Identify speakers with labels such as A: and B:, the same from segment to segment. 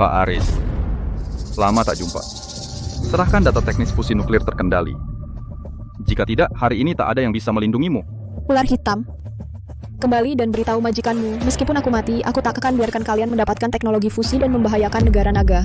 A: Pak Aris, lama tak jumpa. Serahkan data teknis fusi nuklir terkendali. Jika tidak, hari ini tak ada yang bisa melindungimu.
B: Ular hitam, kembali dan beritahu majikanmu, meskipun aku mati, aku tak akan biarkan kalian mendapatkan teknologi fusi dan membahayakan negara naga.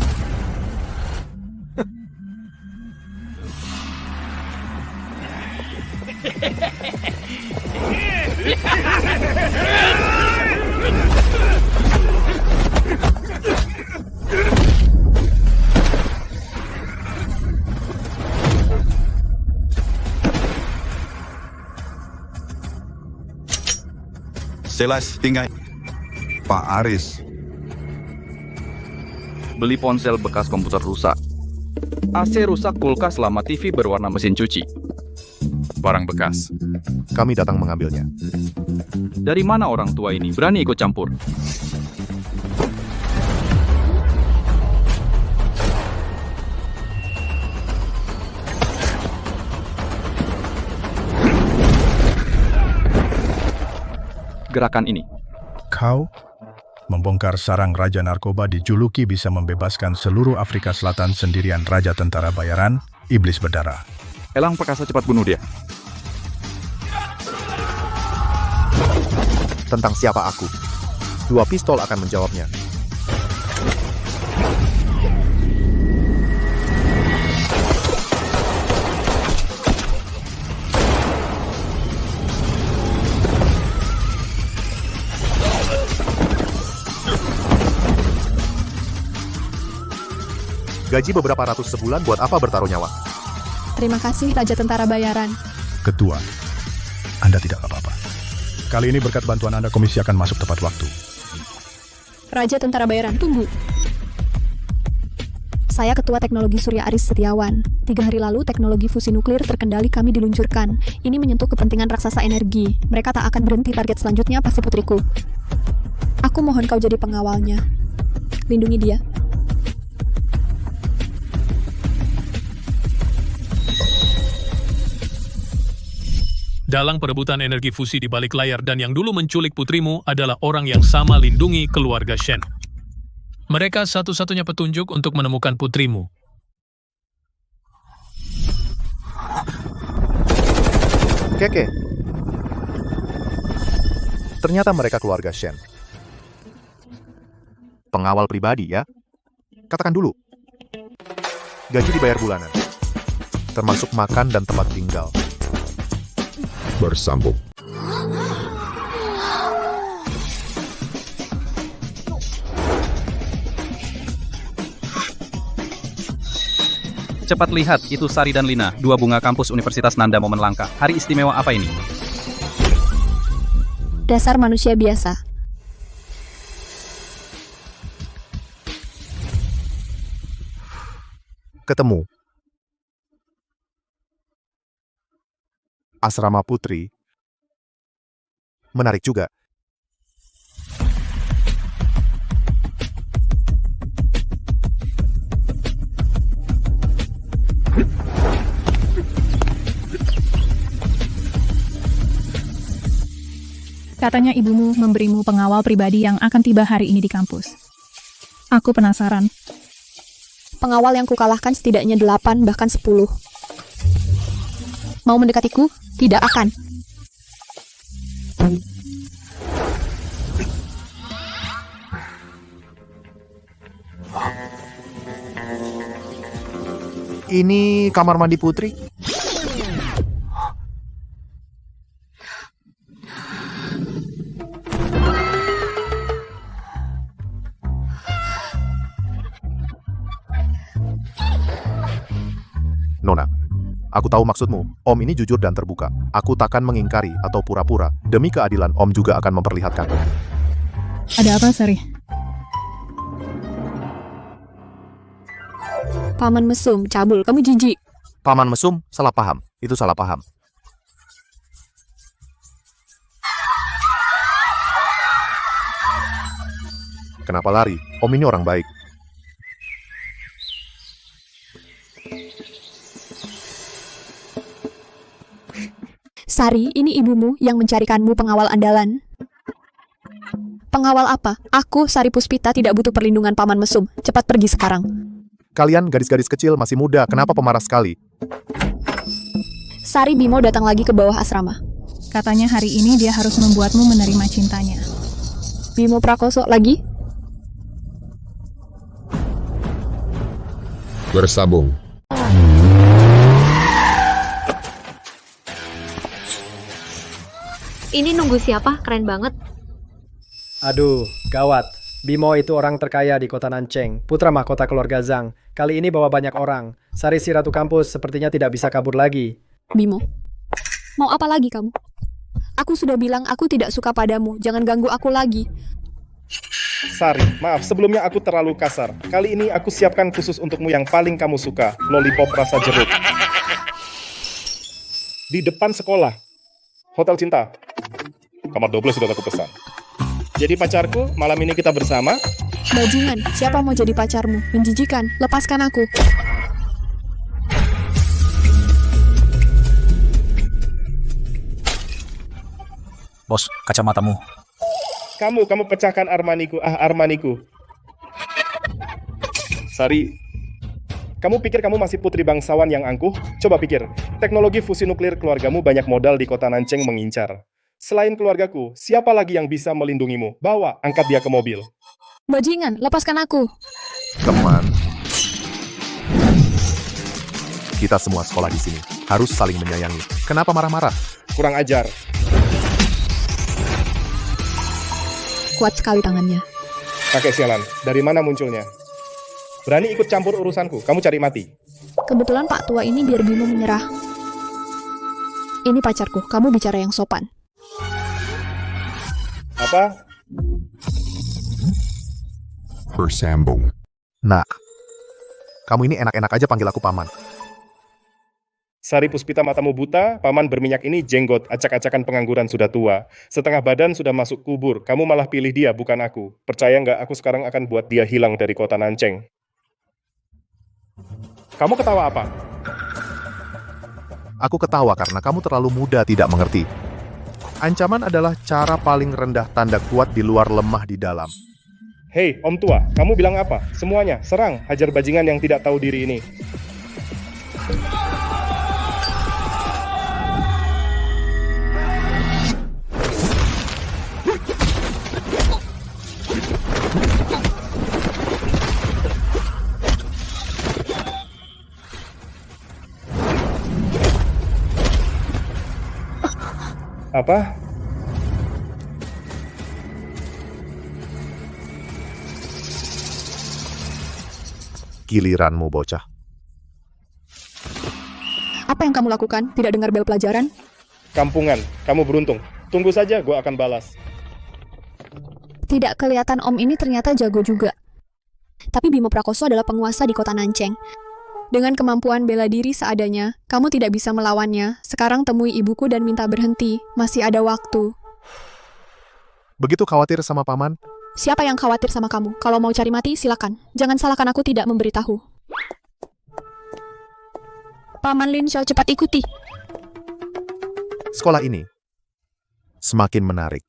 C: Jelas, tinggal. Pak Aris.
A: Beli ponsel bekas komputer rusak. AC rusak, kulkas lama, TV berwarna mesin cuci.
D: Barang bekas.
E: Kami datang mengambilnya.
A: Dari mana orang tua ini berani ikut campur? Gerakan ini.
F: Kau membongkar sarang Raja Narkoba dijuluki bisa membebaskan seluruh Afrika Selatan sendirian Raja Tentara Bayaran, Iblis Berdarah.
A: Elang Perkasa cepat bunuh dia.
E: Tentang siapa aku? 2 pistol akan menjawabnya. Gaji beberapa ratus sebulan buat apa bertaruh nyawa?
B: Terima kasih, Raja Tentara Bayaran.
F: Ketua, Anda tidak apa-apa. Kali ini berkat bantuan Anda, komisi akan masuk tepat waktu.
B: Raja Tentara Bayaran, tunggu. Saya Ketua Teknologi Surya Aris Setiawan. 3 hari lalu, teknologi fusi nuklir terkendali kami diluncurkan. Ini menyentuh kepentingan raksasa energi. Mereka tak akan berhenti, target selanjutnya pasti putriku. Aku mohon kau jadi pengawalnya. Lindungi dia.
G: Dalang perebutan energi fusi di balik layar dan yang dulu menculik putrimu adalah orang yang sama lindungi keluarga Shen. Mereka satu-satunya petunjuk untuk menemukan putrimu.
E: Keke. Ternyata mereka keluarga Shen. Pengawal pribadi ya? Katakan dulu. Gaji dibayar bulanan. Termasuk makan dan tempat tinggal.
C: Bersambung.
A: Cepat lihat, itu Sari dan Lina, 2 bunga kampus Universitas Nanda Momen Langka. Hari istimewa apa ini?
B: Dasar manusia biasa.
E: Ketemu. Asrama Putri. Menarik juga.
H: Katanya ibumu memberimu pengawal pribadi yang akan tiba hari ini di kampus. Aku penasaran.
B: Pengawal yang kukalahkan setidaknya 8 bahkan 10. Mau mendekatiku? Tidak akan.
E: Ini kamar mandi Putri. Nona, aku tahu maksudmu. Om ini jujur dan terbuka. Aku takkan mengingkari atau pura-pura. Demi keadilan, Om juga akan memperlihatkan.
H: Ada apa, Sari?
B: Paman mesum, cabul, kamu jijik.
E: Paman mesum, salah paham. Itu salah paham. Kenapa lari? Om ini orang baik.
B: Sari, ini ibumu yang mencarikanmu pengawal andalan. Pengawal apa? Aku, Sari Puspita, tidak butuh perlindungan Paman Mesum. Cepat pergi sekarang.
E: Kalian gadis-gadis kecil masih muda, kenapa pemarah sekali?
B: Sari Bimo datang lagi ke bawah asrama.
H: Katanya hari ini dia harus membuatmu menerima cintanya.
B: Bimo Prakoso lagi?
D: Bersambung.
I: Ini nunggu siapa? Keren banget.
J: Aduh, gawat. Bimo itu orang terkaya di kota Nanceng, putra mahkota keluarga Zhang. Kali ini bawa banyak orang. Sari si Ratu Kampus sepertinya tidak bisa kabur lagi.
B: Bimo, mau apa lagi kamu? Aku sudah bilang aku tidak suka padamu. Jangan ganggu aku lagi.
K: Sari, maaf sebelumnya aku terlalu kasar. Kali ini aku siapkan khusus untukmu yang paling kamu suka, lollipop rasa jeruk. Di depan sekolah. Hotel Cinta. Kamar 12 sudah aku pesan. Jadi pacarku, malam ini kita bersama.
B: Bajingan, siapa mau jadi pacarmu? Menjijikan, lepaskan aku.
L: Bos, kacamatamu.
K: Kamu pecahkan Armaniku. Sari, kamu pikir kamu masih putri bangsawan yang angkuh? Coba pikir, teknologi fusi nuklir keluargamu banyak modal di kota Nanceng mengincar. Selain keluargaku, siapa lagi yang bisa melindungimu? Bawa, angkat dia ke mobil.
B: Bajingan, lepaskan aku.
E: Teman, kita semua sekolah di sini harus saling menyayangi. Kenapa marah-marah?
K: Kurang ajar.
B: Kuat sekali tangannya.
K: Kakek sialan, dari mana munculnya? Berani ikut campur urusanku, kamu cari mati.
B: Kebetulan Pak Tua ini biar Bimo menyerah. Ini pacarku, kamu bicara yang sopan.
K: Apa?
D: Bersambung.
E: Nak, kamu ini enak-enak aja panggil aku paman.
K: Sari Puspita, matamu buta, paman berminyak ini jenggot, acak-acakan pengangguran sudah tua. Setengah badan sudah masuk kubur, kamu malah pilih dia, bukan aku. Percaya nggak, aku sekarang akan buat dia hilang dari kota Nanceng. Kamu ketawa apa?
E: Aku ketawa karena kamu terlalu muda tidak mengerti. Ancaman adalah cara paling rendah tanda kuat di luar lemah di dalam.
K: Hei, Om Tua, kamu bilang apa? Semuanya, serang, hajar bajingan yang tidak tahu diri ini. Apa?
E: Giliranmu, bocah.
B: Apa yang kamu lakukan? Tidak dengar bel pelajaran?
K: Kampungan, kamu beruntung. Tunggu saja, gue akan balas.
B: Tidak kelihatan Om ini ternyata jago juga. Tapi Bimo Prakoso adalah penguasa di kota Nanceng. Dengan kemampuan bela diri seadanya, kamu tidak bisa melawannya. Sekarang temui ibuku dan minta berhenti. Masih ada waktu.
E: Begitu khawatir sama paman?
B: Siapa yang khawatir sama kamu? Kalau mau cari mati, silakan. Jangan salahkan aku tidak memberitahu. Paman Lin Xiao, cepat ikuti.
E: Sekolah ini semakin menarik.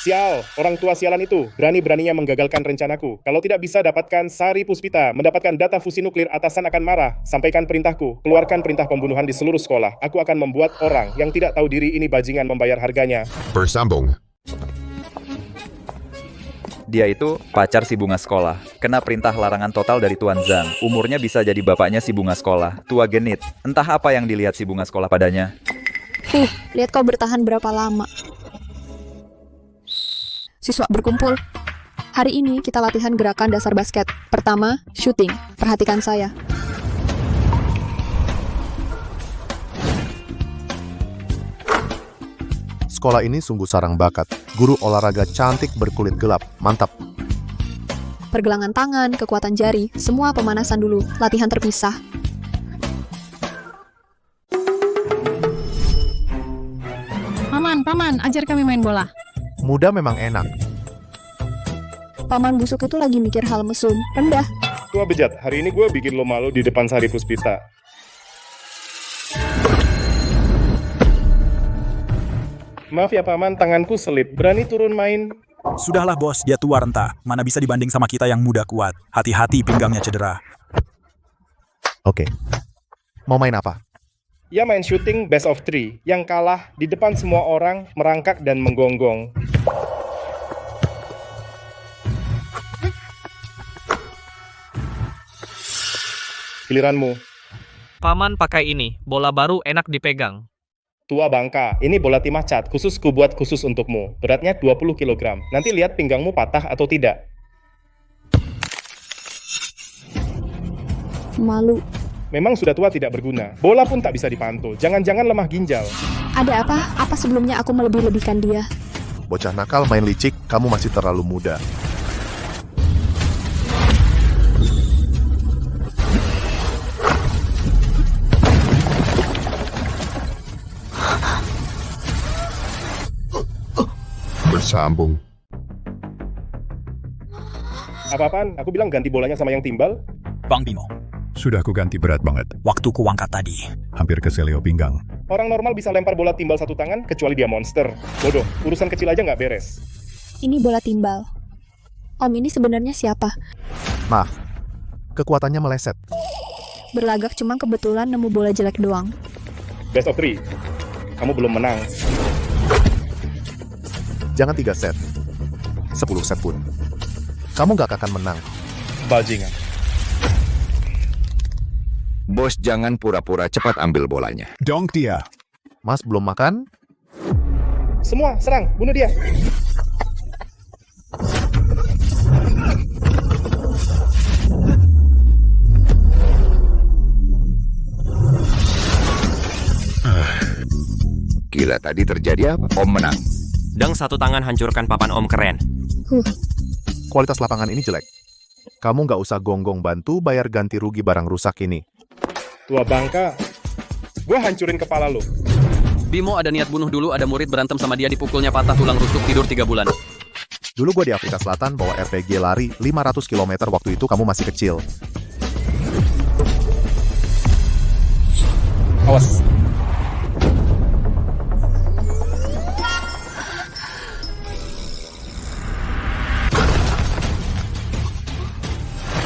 K: Sial, orang tua sialan itu berani-beraninya menggagalkan rencanaku. Kalau tidak bisa dapatkan Sari Puspita, mendapatkan data fusi nuklir, atasan akan marah. Sampaikan perintahku, keluarkan perintah pembunuhan di seluruh sekolah. Aku akan membuat orang yang tidak tahu diri ini bajingan membayar harganya.
D: Bersambung.
M: Dia itu pacar si bunga sekolah. Kena perintah larangan total dari Tuan Zhang. Umurnya bisa jadi bapaknya si bunga sekolah. Tua genit. Entah apa yang dilihat si bunga sekolah padanya.
B: Lihat kau bertahan berapa lama. Siswa berkumpul. Hari ini kita latihan gerakan dasar basket. Pertama, shooting. Perhatikan saya.
E: Sekolah ini sungguh sarang bakat. Guru olahraga cantik berkulit gelap. Mantap.
B: Pergelangan tangan, kekuatan jari, semua pemanasan dulu. Latihan terpisah.
H: Paman, ajar kami main bola.
E: Muda memang enak.
B: Paman busuk itu lagi mikir hal mesum. Rendah.
K: Tua bejat, hari ini gue bikin lo malu di depan Sari Puspita. Maaf ya paman, tanganku selip. Berani turun main?
L: Sudahlah bos, dia tua renta. Mana bisa dibanding sama kita yang muda kuat. Hati-hati pinggangnya cedera.
E: Oke. Mau main apa?
K: Ya main shooting best of 3. Yang kalah di depan semua orang merangkak dan menggonggong. Giliranmu.
N: Paman pakai ini, bola baru enak dipegang.
K: Tua bangka, ini bola timah cat, khusus kubuat khusus untukmu. Beratnya 20 kg. Nanti lihat pinggangmu patah atau tidak.
B: Malu.
K: Memang sudah tua tidak berguna. Bola pun tak bisa dipantul. Jangan-jangan lemah ginjal.
B: Ada apa? Apa sebelumnya aku melebih-lebihkan dia?
E: Bocah nakal main licik, kamu masih terlalu muda.
D: Bersambung.
K: Apa-apaan? Aku bilang ganti bolanya sama yang timbal.
L: Bang Bimo,
F: Sudah ku ganti berat banget.
L: waktu ku angkat tadi.
F: Hampir ke seleo pinggang.
K: Orang normal bisa lempar bola timbal satu tangan, kecuali dia monster. Bodoh, urusan kecil aja nggak beres.
B: Ini bola timbal. Om ini sebenarnya siapa?
E: Maaf, kekuatannya meleset.
B: Berlagak cuma kebetulan nemu bola jelek doang.
K: Best of 3. Kamu belum menang.
E: Jangan 3 set. 10 set pun. Kamu gak akan menang.
K: Bajingan.
D: Bos jangan pura-pura cepat ambil bolanya.
F: Dong dia.
E: Mas belum makan?
K: Semua, serang, bunuh dia.
D: Gila, tadi terjadi apa? Om menang.
N: Dang satu tangan hancurkan papan om keren.
E: Kualitas lapangan ini jelek. Kamu gak usah gonggong bantu bayar ganti rugi barang rusak ini.
K: Tua bangka. Gua hancurin kepala lo.
N: Bimo ada niat bunuh dulu, ada murid berantem sama dia, dipukulnya patah tulang rusuk, tidur 3 bulan.
E: Dulu gue di Afrika Selatan bawa RPG lari 500 km waktu itu kamu masih kecil.
K: Awas.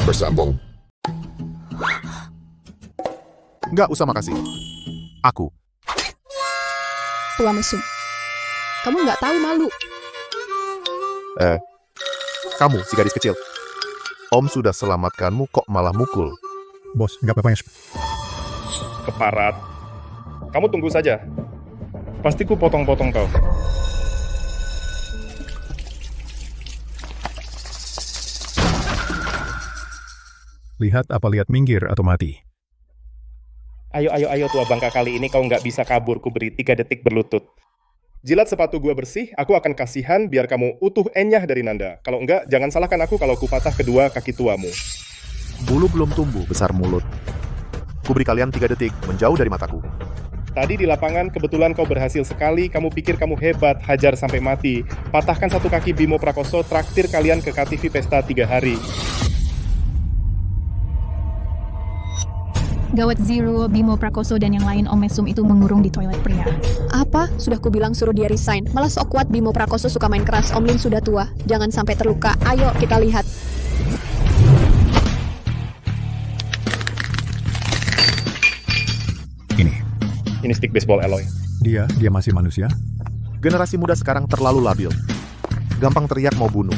D: Bersambung.
E: Nggak usah makasih. Aku.
B: Tua mesum. Kamu nggak tahu malu.
E: Kamu si gadis kecil. Om sudah selamatkanmu kok malah mukul.
F: Bos, nggak apa-apa ya.
K: Keparat. Kamu tunggu saja. Pasti ku potong-potong kau.
F: Lihat apa lihat minggir atau mati.
K: Ayo tua bangka, kali ini kau nggak bisa kabur, ku beri 3 detik berlutut. Jilat sepatu gua bersih, aku akan kasihan biar kamu utuh enyah dari Nanda. Kalau enggak, jangan salahkan aku kalau ku patah kedua kaki tuamu.
E: Bulu belum tumbuh besar mulut. Ku beri kalian 3 detik menjauh dari mataku.
K: Tadi di lapangan kebetulan kau berhasil sekali, kamu pikir kamu hebat, hajar sampai mati. Patahkan satu kaki Bimo Prakoso, traktir kalian ke KTV pesta 3 hari.
H: Gawat Zero, Bimo Prakoso, dan yang lain Om Mesum itu mengurung di toilet pria.
B: Apa? Sudah kubilang suruh dia resign. Malah sok kuat Bimo Prakoso suka main keras. Om Lin sudah tua. Jangan sampai terluka. Ayo kita lihat.
K: Ini stick baseball Eloy.
F: Dia masih manusia?
E: Generasi muda sekarang terlalu labil. Gampang teriak mau bunuh.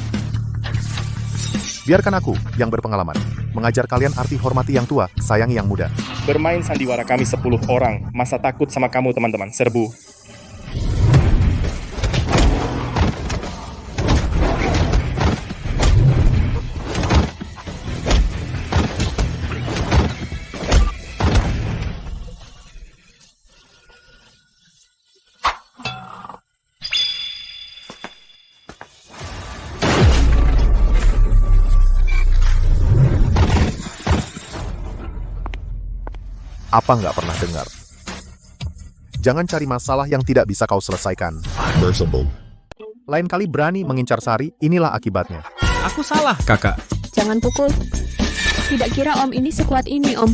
E: Biarkan aku yang berpengalaman mengajar kalian arti hormati yang tua, sayangi yang muda.
K: Bermain sandiwara kami 10 orang. Masa takut sama kamu teman-teman. Serbu.
E: Apa nggak pernah dengar? Jangan cari masalah yang tidak bisa kau selesaikan.
D: Bersambung.
E: Lain kali berani mengincar Sari, inilah akibatnya.
N: Aku salah, kakak.
B: Jangan pukul. Tidak kira Om ini sekuat ini, Om.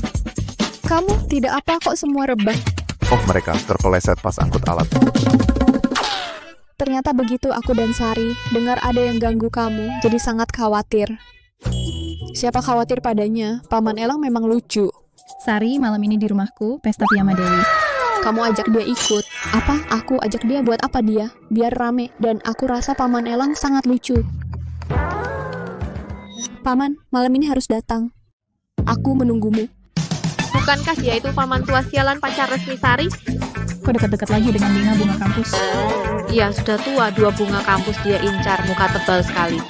B: Kamu tidak apa kok semua rebah.
E: Oh, mereka terpeleset pas angkut alat.
B: Ternyata begitu aku dan Sari, dengar ada yang ganggu kamu, jadi sangat khawatir. Siapa khawatir padanya? Paman Elang memang lucu.
H: Sari, malam ini di rumahku, pesta piyama Dewi.
B: Kamu ajak dia ikut. Apa? Aku ajak dia buat apa dia? Biar rame, dan aku rasa Paman Elang sangat lucu. Paman, malam ini harus datang. Aku menunggumu.
I: Bukankah dia itu paman tua sialan pacar resmi Sari?
H: Kok dekat-dekat lagi dengan Dina bunga kampus?
I: Iya, sudah tua, 2 bunga kampus dia incar, muka tebal sekali.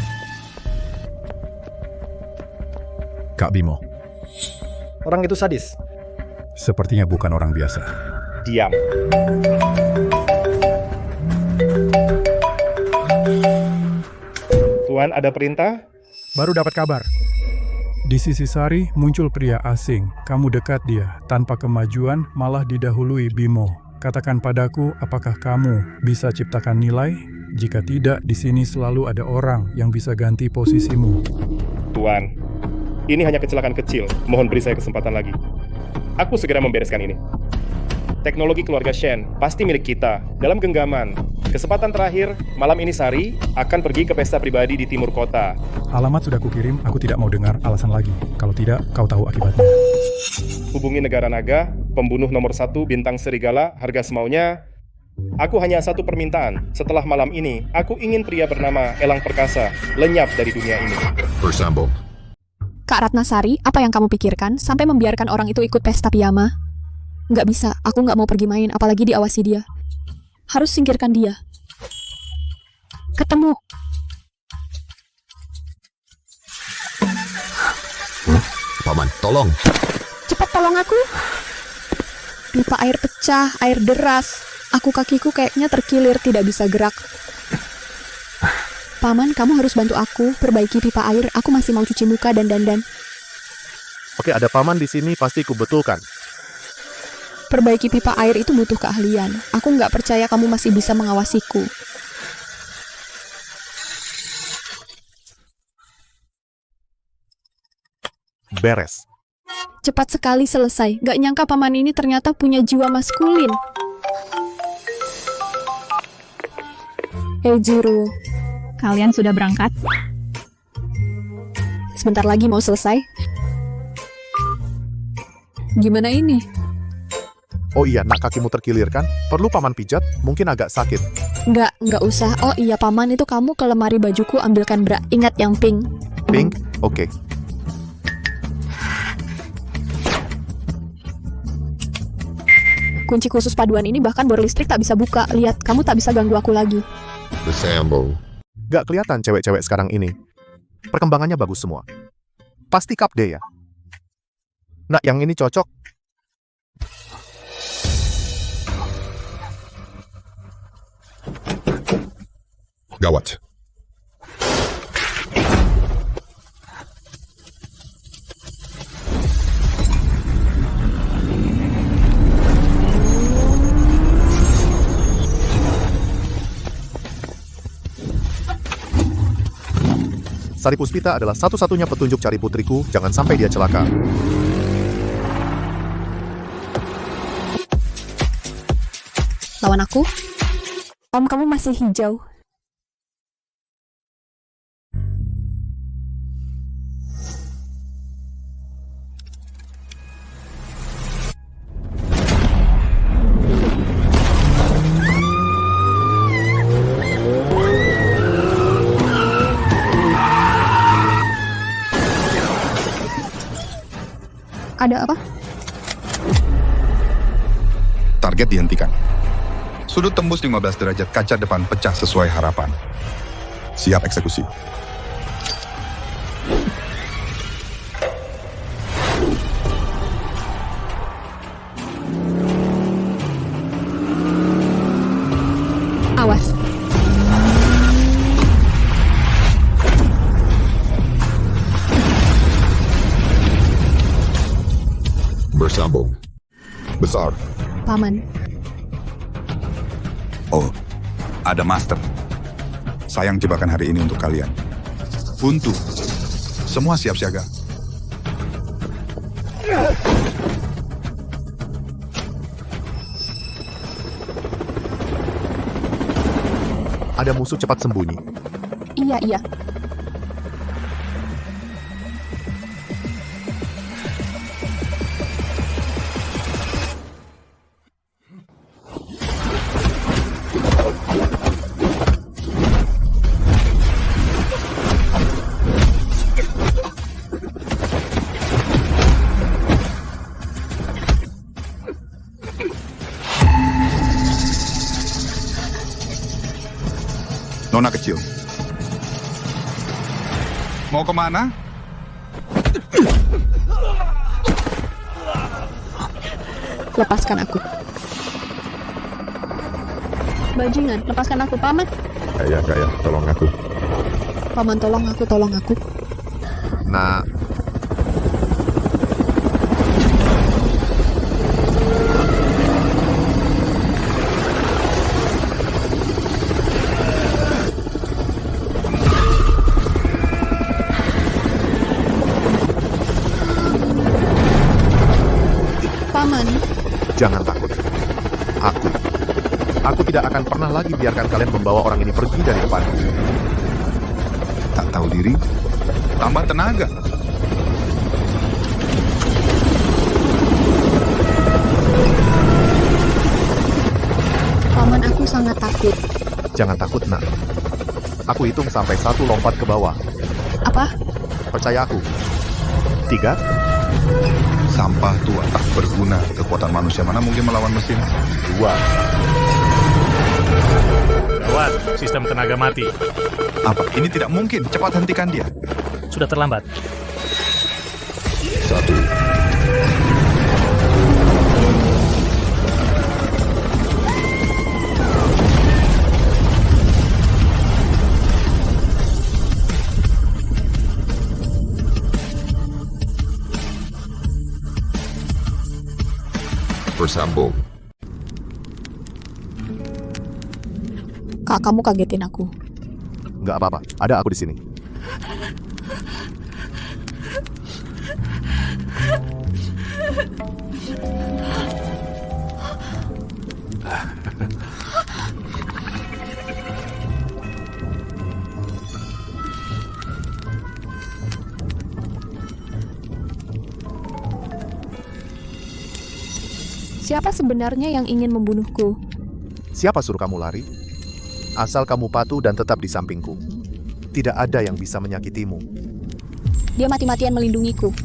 F: Kak Bimo,
J: Orang itu sadis.
F: sepertinya bukan orang biasa.
K: Diam. Tuan, ada perintah?
F: Baru dapat kabar. Di sisi Sari muncul pria asing. Kamu dekat dia. Tanpa kemajuan malah didahului Bimo. Katakan padaku, apakah kamu bisa ciptakan nilai? Jika tidak, di sini selalu ada orang yang bisa ganti posisimu.
K: Tuan, ini hanya kecelakaan kecil. Mohon beri saya kesempatan lagi. Aku segera membereskan ini. Teknologi keluarga Shen pasti milik kita. Dalam genggaman, kesempatan terakhir, malam ini Sari akan pergi ke pesta pribadi di timur kota.
F: Alamat sudah kukirim, aku tidak mau dengar alasan lagi. Kalau tidak, kau tahu akibatnya.
K: Hubungi negara naga, pembunuh nomor 1 bintang serigala, harga semaunya. Aku hanya satu permintaan. Setelah malam ini, aku ingin pria bernama Elang Perkasa lenyap dari dunia ini.
C: Bersambung.
B: Kak Ratnasari, apa yang kamu pikirkan sampai membiarkan orang itu ikut pesta piyama? Nggak bisa, aku nggak mau pergi main, apalagi diawasi dia. Harus singkirkan dia. Ketemu.
C: Paman, tolong.
B: Cepat tolong aku. Pipa air pecah, air deras. Kakiku kayaknya terkilir, tidak bisa gerak. Paman, kamu harus bantu aku perbaiki pipa air. Aku masih mau cuci muka dan dandan.
E: Oke, ada paman di sini, pasti kubetulkan.
B: Perbaiki pipa air itu butuh keahlian. Aku nggak percaya kamu masih bisa mengawasiku.
E: Beres.
B: Cepat sekali selesai. Nggak nyangka paman ini ternyata punya jiwa maskulin. Hei Jiro,
H: Kalian sudah berangkat?
B: sebentar lagi mau selesai. Gimana ini?
E: Oh iya, nak kakimu terkilir kan? Perlu paman pijat? Mungkin agak sakit.
B: Nggak usah. Oh iya paman, itu kamu ke lemari bajuku ambilkan bra. Ingat yang pink.
E: Pink? Oke.
B: Kunci khusus paduan ini bahkan bor listrik tak bisa buka. Lihat, kamu tak bisa ganggu aku lagi.
C: Bersambung.
E: Gak kelihatan cewek-cewek sekarang ini. Perkembangannya bagus semua. Pasti cup deh ya. Nah, yang ini cocok.
C: Gawat.
E: Sari Puspita adalah satu-satunya petunjuk cari putriku, jangan sampai dia celaka.
B: Lawan aku? Om, kamu masih hijau. Ada apa?
C: Target dihentikan. Sudut tembus 15 derajat, kaca depan pecah sesuai harapan. Siap eksekusi.
B: Awas.
C: Bersambung. Besar.
B: Paman.
C: Oh, ada master. Sayang jebakan hari ini untuk kalian. Buntu. Semua siap siaga.
E: Ada musuh cepat sembunyi.
B: Iya.
C: Nona kecil. Mau kemana?
B: Lepaskan aku. Bajingan, lepaskan aku, Paman.
E: Kaya, tolong aku.
B: Paman, tolong aku.
E: Nah,
B: Paman,
E: jangan takut. Aku tidak akan pernah lagi biarkan kalian membawa orang ini pergi dari depanku.
C: Tak tahu diri, tambah tenaga.
B: Paman, aku sangat takut.
E: Jangan takut, nak. Aku hitung sampai 1 lompat ke bawah.
B: Apa?
E: Percaya aku. 3.
C: Sampah tua tak berguna. Kekuatan manusia mana mungkin melawan mesin?
E: 2.
O: Gawat, sistem tenaga mati.
C: Apa? Ini tidak mungkin. Cepat hentikan dia.
O: Sudah terlambat.
C: 1.
D: Bersambung.
B: Kak, kamu kagetin aku.
E: Nggak apa-apa, ada aku di sini.
B: Siapa sebenarnya yang ingin membunuhku?
E: Siapa suruh kamu lari? Asal kamu patuh dan tetap di sampingku. Tidak ada yang bisa menyakitimu.
B: Dia mati-matian melindungiku.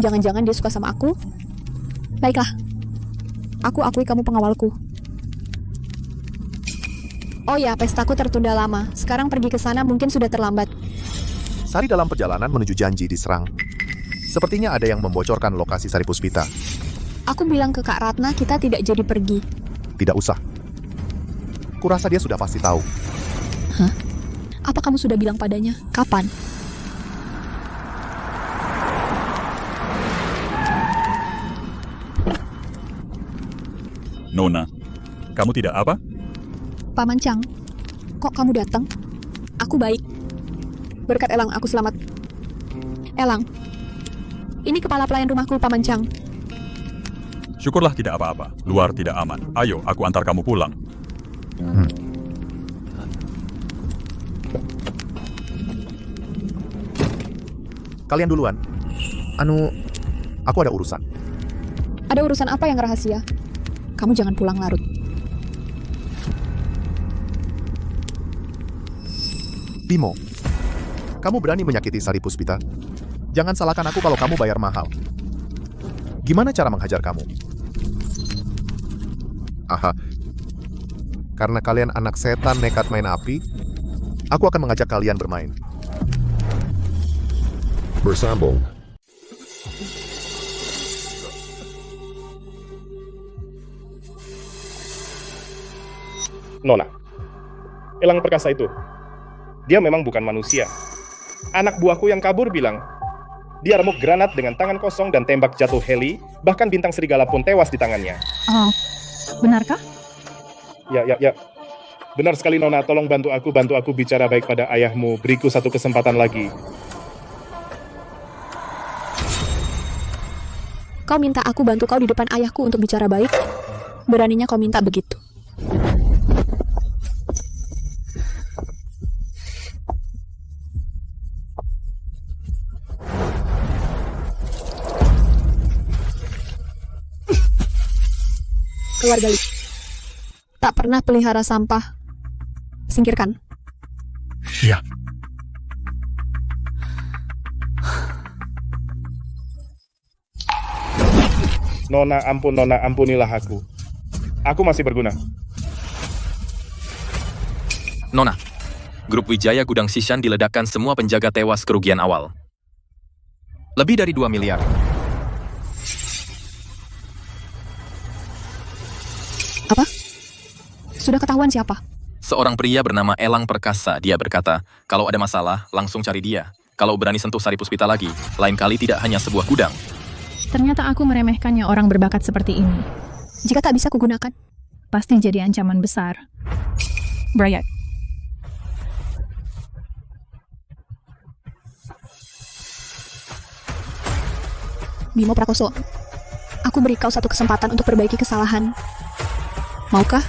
B: Jangan-jangan dia suka sama aku? Baiklah. Aku akui kamu pengawalku. Oh ya, pestaku tertunda lama. Sekarang pergi ke sana mungkin sudah terlambat.
E: Sari dalam perjalanan menuju janji diserang. Sepertinya ada yang membocorkan lokasi Sari Puspita.
B: Aku bilang ke Kak Ratna kita tidak jadi pergi.
E: Tidak usah. Kurasa dia sudah pasti tahu.
B: Hah? Apa kamu sudah bilang padanya? Kapan?
A: Nona, kamu tidak apa?
B: Paman Chang, kok kamu datang? Aku baik. Berkat Elang, aku selamat. Elang, ini kepala pelayan rumahku, Paman Chang.
A: Syukurlah tidak apa-apa. Luar tidak aman. Ayo, aku antar kamu pulang.
E: Kalian duluan. Aku ada urusan.
B: Ada urusan apa yang rahasia? Kamu jangan pulang larut.
E: Bimo, kamu berani menyakiti Sari Puspita? Jangan salahkan aku kalau kamu bayar mahal. Gimana cara menghajar kamu? Aha. Karena kalian anak setan nekat main api, aku akan mengajak kalian bermain.
D: Bersambung.
K: Nona, Elang perkasa itu, dia memang bukan manusia. Anak buahku yang kabur bilang, dia remuk granat dengan tangan kosong dan tembak jatuh heli, bahkan bintang serigala pun tewas di tangannya.
H: Oh, benarkah?
K: Ya. Benar sekali Nona, tolong bantu aku bicara baik pada ayahmu, beriku satu kesempatan lagi.
B: Kau minta aku bantu kau di depan ayahku untuk bicara baik? Beraninya kau minta begitu? Keluarga Lee. Tak pernah pelihara sampah. Singkirkan.
O: Ya.
K: Nona, ampunilah aku. Aku masih berguna.
P: Nona, grup Wijaya Gudang Sishan diledakkan, semua penjaga tewas, kerugian awal lebih dari 2 miliar.
B: Apa? Sudah ketahuan siapa?
P: Seorang pria bernama Elang Perkasa. Dia berkata, kalau ada masalah, langsung cari dia. Kalau berani sentuh Sari Puspita lagi, lain kali tidak hanya sebuah gudang.
H: Ternyata aku meremehkannya orang berbakat seperti ini.
B: Jika tak bisa kugunakan,
H: Pasti jadi ancaman besar. Brayat.
B: Bimo Prakoso, aku beri kau satu kesempatan untuk perbaiki kesalahan. Maukah?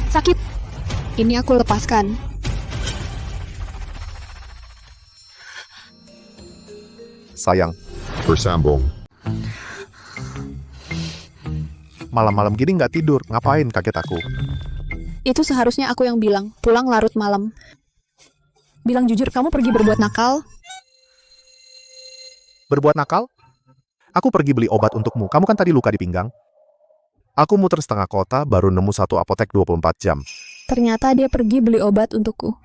B: Sakit. Ini aku lepaskan.
E: Sayang,
C: Bersambung.
E: malam-malam gini nggak tidur, ngapain kaget aku?
B: Itu seharusnya aku yang bilang, pulang larut malam. Bilang jujur, kamu pergi berbuat nakal?
E: Berbuat nakal? Aku pergi beli obat untukmu, kamu kan tadi luka di pinggang. Aku muter setengah kota, baru nemu satu apotek 24 jam.
B: Ternyata dia pergi beli obat untukku.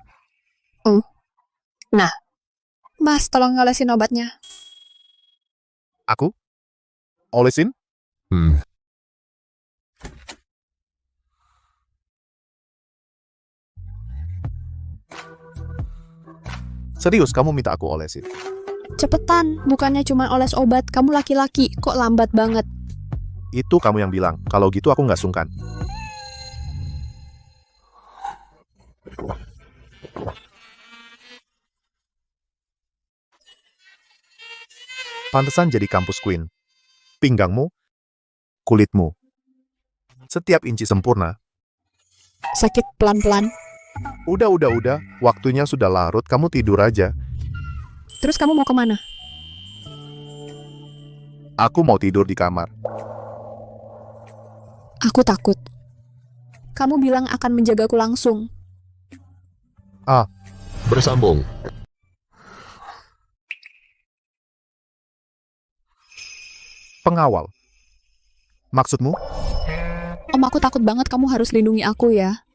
B: Nah, Mas, tolong ngolesin obatnya.
E: Aku? Olesin? Serius, kamu minta aku olesin?
B: Cepetan, bukannya cuma oles obat, kamu laki-laki, kok lambat banget.
E: Itu kamu yang bilang, kalau gitu aku nggak sungkan. Pantesan jadi kampus queen. Pinggangmu, kulitmu. Setiap inci sempurna.
B: Sakit pelan-pelan.
E: Udah. Waktunya sudah larut, kamu tidur aja.
B: Terus kamu mau kemana?
E: Aku mau tidur di kamar.
B: Aku takut. Kamu bilang akan menjagaku langsung.
C: Bersambung.
E: Pengawal. Maksudmu?
B: Om, aku takut banget, kamu harus lindungi aku ya.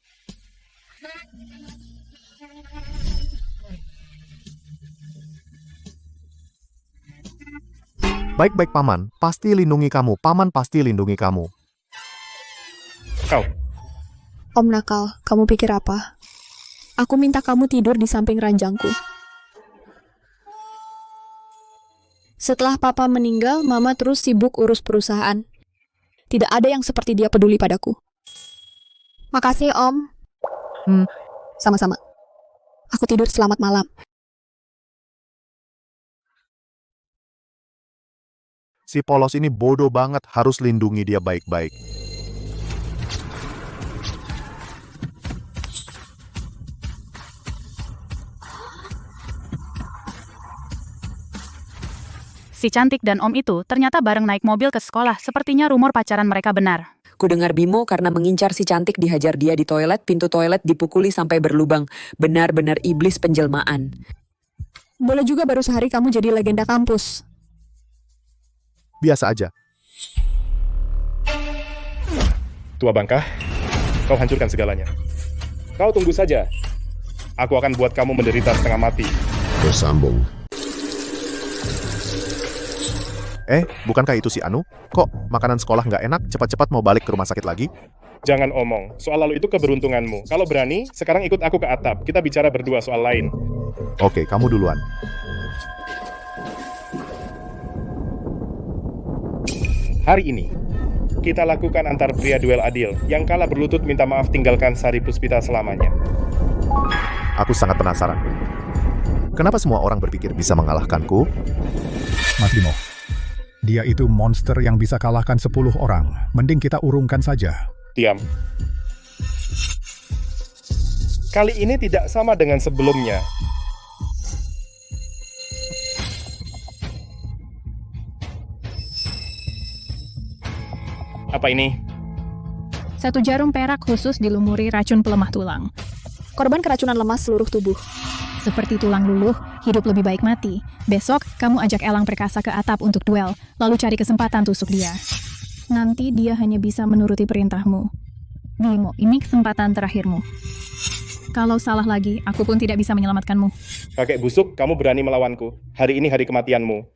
E: Baik-baik, Paman. Pasti lindungi kamu. Paman pasti lindungi kamu.
K: Kau.
B: Om nakal, kamu pikir apa? Aku minta kamu tidur di samping ranjangku. Setelah Papa meninggal, Mama terus sibuk urus perusahaan. Tidak ada yang seperti dia peduli padaku. Makasih, Om. Sama-sama. Aku tidur, selamat malam.
E: Si polos ini bodoh banget, harus lindungi dia baik-baik.
Q: Si cantik dan Om itu ternyata bareng naik mobil ke sekolah, sepertinya rumor pacaran mereka benar.
R: Kudengar Bimo karena mengincar si cantik dihajar dia di toilet, pintu toilet dipukuli sampai berlubang. Benar-benar iblis penjelmaan.
B: Boleh juga baru sehari kamu jadi legenda kampus.
E: Biasa aja.
K: Tua bangka, kau hancurkan segalanya. Kau tunggu saja. Aku akan buat kamu menderita setengah mati.
C: Bersambung.
E: Bukankah itu si Anu? Kok makanan sekolah nggak enak, cepat-cepat mau balik ke rumah sakit lagi?
K: Jangan omong, soal lalu itu keberuntunganmu. Kalau berani, sekarang ikut aku ke atap. Kita bicara berdua soal lain.
E: Oke, kamu duluan.
K: Hari ini, kita lakukan antar pria duel adil. Yang kalah berlutut minta maaf, tinggalkan Sari Puspita selamanya.
E: Aku sangat penasaran. Kenapa semua orang berpikir bisa mengalahkanku?
F: Mas Bimo, dia itu monster yang bisa kalahkan 10 orang. Mending kita urungkan saja.
K: Diam. Kali ini tidak sama dengan sebelumnya. Apa ini?
H: Satu jarum perak khusus dilumuri racun pelemah tulang.
B: Korban keracunan lemas seluruh tubuh.
H: Seperti tulang luluh, hidup lebih baik mati. Besok, kamu ajak Elang Perkasa ke atap untuk duel, lalu cari kesempatan tusuk dia. Nanti dia hanya bisa menuruti perintahmu. Bimo, ini kesempatan terakhirmu. Kalau salah lagi, aku pun tidak bisa menyelamatkanmu.
K: Kakek busuk, kamu berani melawanku. Hari ini hari kematianmu.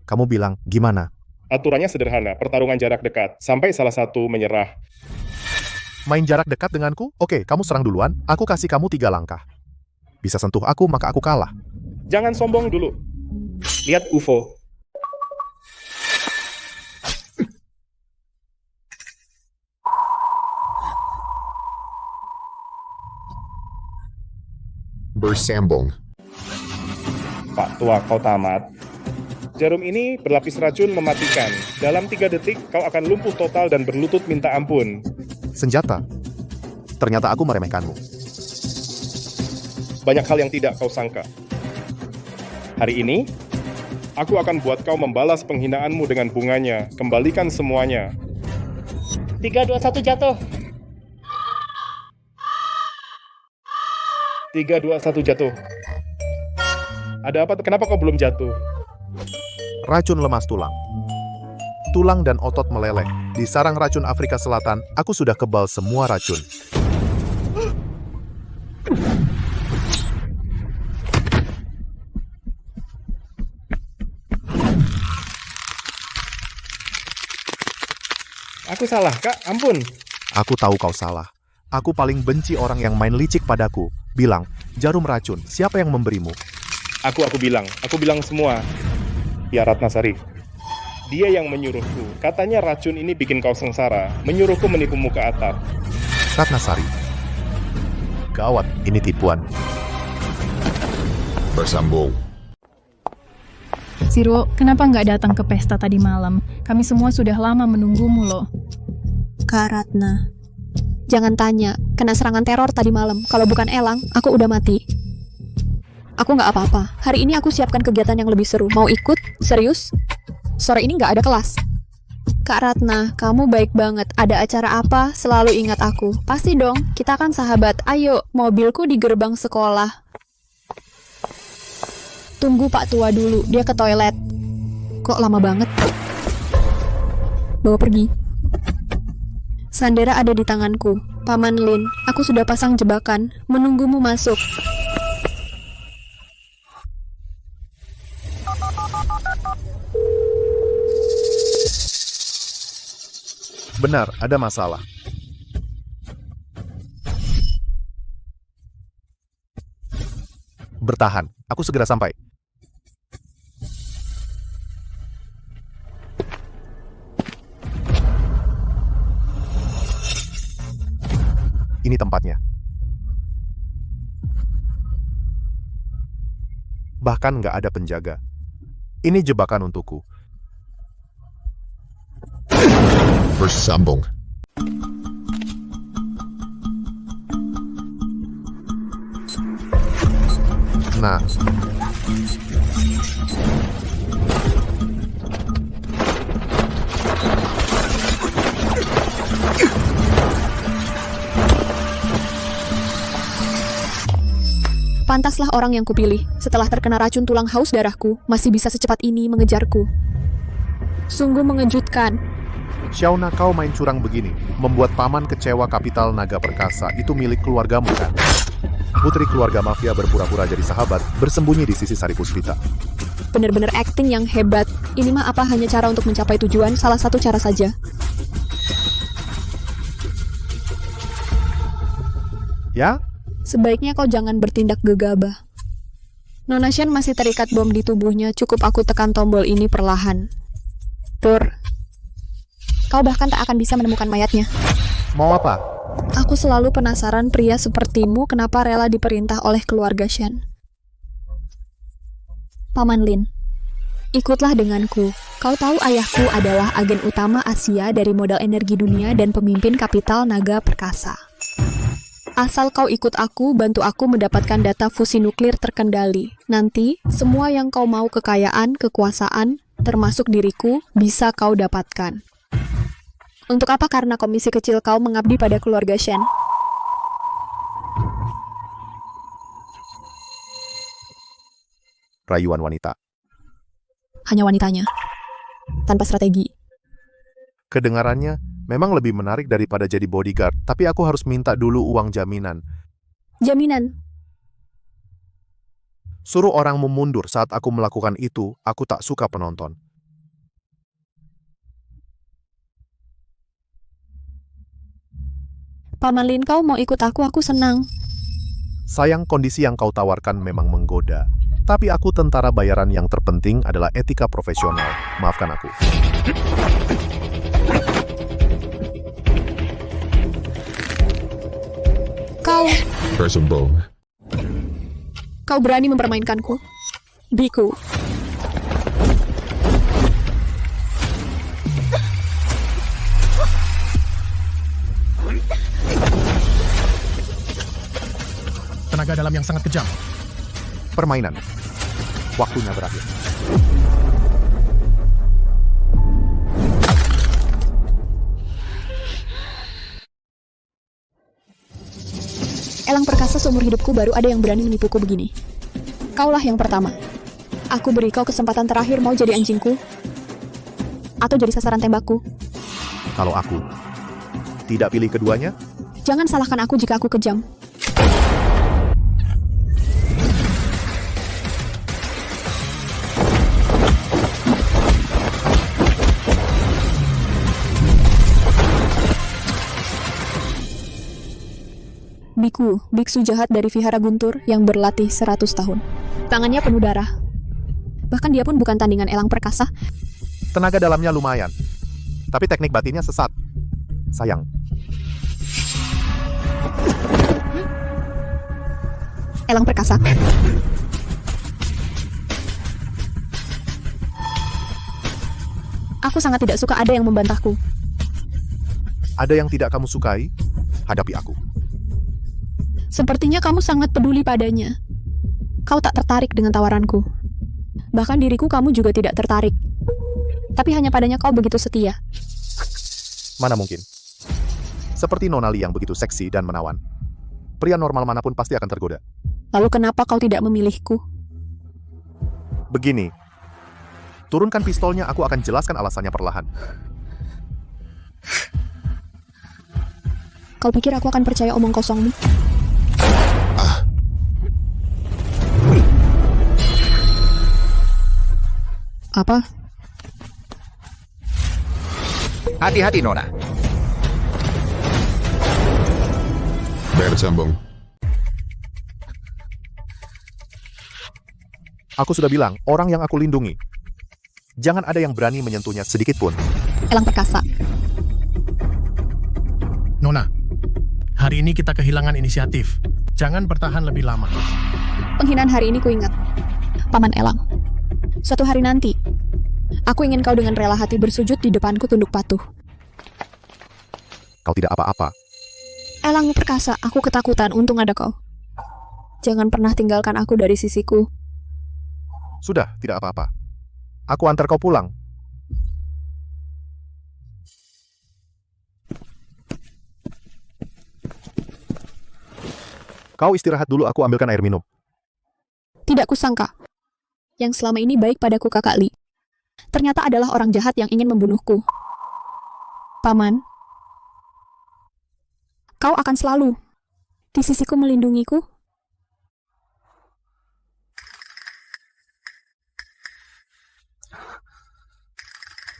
E: Kamu bilang, gimana?
K: Aturannya sederhana, pertarungan jarak dekat, sampai salah satu menyerah.
E: Main jarak dekat denganku? Oke, kamu serang duluan, aku kasih kamu 3 langkah. Bisa sentuh aku, maka aku kalah.
K: Jangan sombong dulu. Lihat UFO.
C: Bersambung.
K: Pak tua, kau tamat. Jarum ini berlapis racun mematikan. Dalam 3 detik, kau akan lumpuh total dan berlutut minta ampun.
E: Senjata. Ternyata aku meremehkanmu.
K: Banyak hal yang tidak kau sangka. Hari ini, aku akan buat kau membalas penghinaanmu dengan bunganya. Kembalikan semuanya. 3, 2, 1, jatuh. 3, 2, 1, jatuh. Ada apa? Kenapa kau belum jatuh?
E: Racun lemas tulang. Tulang dan otot meleleh. Di sarang racun Afrika Selatan, aku sudah kebal semua racun.
K: Aku salah, Kak. Ampun.
E: Aku tahu kau salah. Aku paling benci orang yang main licik padaku. Bilang, jarum racun, siapa yang memberimu?
K: Aku bilang semua. Ya Ratnasari. Dia yang menyuruhku. Katanya racun ini bikin kau sengsara. Menyuruhku menipumu ke atap.
E: Ratnasari. Gawat, ini tipuan.
C: Bersambung.
H: Zero, kenapa nggak datang ke pesta tadi malam? Kami semua sudah lama menunggumu loh.
B: Kak Ratna, jangan tanya, kena serangan teror tadi malam. Kalau bukan Elang, aku udah mati. Aku nggak apa-apa. Hari ini aku siapkan kegiatan yang lebih seru. Mau ikut? Serius? Sore ini nggak ada kelas. Kak Ratna, kamu baik banget. Ada acara apa? Selalu ingat aku. Pasti dong, kita kan sahabat. Ayo, mobilku di gerbang sekolah. Tunggu Pak Tua dulu, dia ke toilet. Kok lama banget? Bawa pergi. Sandera ada di tanganku. Paman Lin, aku sudah pasang jebakan. Menunggumu masuk.
E: Benar, ada masalah. Bertahan, aku segera sampai. Ini tempatnya. Bahkan nggak ada penjaga. Ini jebakan untukku.
C: Bersambung.
E: Nah.
B: Pantaslah orang yang kupilih. Setelah terkena racun tulang haus darahku, masih bisa secepat ini mengejarku. Sungguh mengejutkan.
E: Xiaona, kau main curang begini, membuat paman kecewa. Kapital Naga Perkasa itu milik keluargamu kan? Putri keluarga mafia berpura-pura jadi sahabat, bersembunyi di sisi Sari Puspita.
B: Bener-bener acting yang hebat. Ini mah apa hanya cara untuk mencapai tujuan, salah satu cara saja.
E: Ya?
B: Sebaiknya kau jangan bertindak gegabah. Nona Shen masih terikat bom di tubuhnya, cukup aku tekan tombol ini perlahan. Tur. Kau bahkan tak akan bisa menemukan mayatnya.
E: Mau apa?
B: Aku selalu penasaran pria sepertimu kenapa rela diperintah oleh keluarga Shen. Paman Lin, ikutlah denganku. Kau tahu ayahku adalah agen utama Asia dari modal energi dunia dan pemimpin kapital Naga Perkasa. Asal kau ikut aku, bantu aku mendapatkan data fusi nuklir terkendali. Nanti, semua yang kau mau, kekayaan, kekuasaan, termasuk diriku, bisa kau dapatkan. Untuk apa? Karena komisi kecil kau mengabdi pada keluarga Shen.
E: Rayuan wanita.
B: Hanya wanitanya. Tanpa strategi.
E: Kedengarannya memang lebih menarik daripada jadi bodyguard, tapi aku harus minta dulu uang jaminan.
B: Jaminan?
E: Suruh orangmu mundur saat aku melakukan itu, aku tak suka penonton.
B: Paman Lin, kau mau ikut aku senang.
E: Sayang, kondisi yang kau tawarkan memang menggoda. Tapi aku tentara bayaran, yang terpenting adalah etika profesional. Maafkan aku.
B: Kau berani mempermainkanku? Biku.
O: Tenaga dalam yang sangat kejam.
E: Permainan. Waktunya berakhir.
B: Elang perkasa, seumur hidupku baru ada yang berani menipuku begini. Kaulah yang pertama. Aku beri kau kesempatan terakhir, mau jadi anjingku? Atau jadi sasaran tembakku?
E: Kalau aku tidak pilih keduanya,
B: Jangan salahkan aku jika aku kejam. Biku, biksu jahat dari Vihara Guntur yang berlatih 100 tahun. Tangannya penuh darah. Bahkan dia pun bukan tandingan elang perkasa.
E: tenaga dalamnya lumayan. Tapi teknik batinnya sesat. Sayang.
B: Elang perkasa. Aku sangat tidak suka ada yang membantahku.
E: Ada yang tidak kamu sukai? Hadapi aku.
B: Sepertinya kamu sangat peduli padanya. Kau tak tertarik dengan tawaranku. Bahkan diriku kamu juga tidak tertarik. Tapi hanya padanya kau begitu setia.
E: Mana mungkin? Seperti Nonali yang begitu seksi dan menawan. Pria normal manapun pasti akan tergoda.
B: Lalu kenapa kau tidak memilihku?
E: Begini. Turunkan pistolnya, aku akan jelaskan alasannya perlahan.
B: Kau pikir aku akan percaya omong kosongmu? Apa?
D: Hati-hati, Nona.
C: Bersambung.
E: Aku sudah bilang, orang yang aku lindungi. Jangan ada yang berani menyentuhnya sedikit pun.
B: Elang perkasa.
O: Nona, hari ini kita kehilangan inisiatif. Jangan bertahan lebih lama.
B: Penghinaan hari ini kuingat. Paman Elang. Suatu hari nanti, aku ingin kau dengan rela hati bersujud di depanku tunduk patuh.
E: Kau tidak apa-apa.
B: Elang perkasa, aku ketakutan, untung ada kau. Jangan pernah tinggalkan aku dari sisiku.
E: Sudah, tidak apa-apa. Aku antar kau pulang. Kau istirahat dulu, aku ambilkan air minum.
B: Tidak kusangka. Yang selama ini baik padaku Kakak Li. Ternyata adalah orang jahat yang ingin membunuhku. Paman, kau akan selalu di sisiku melindungiku.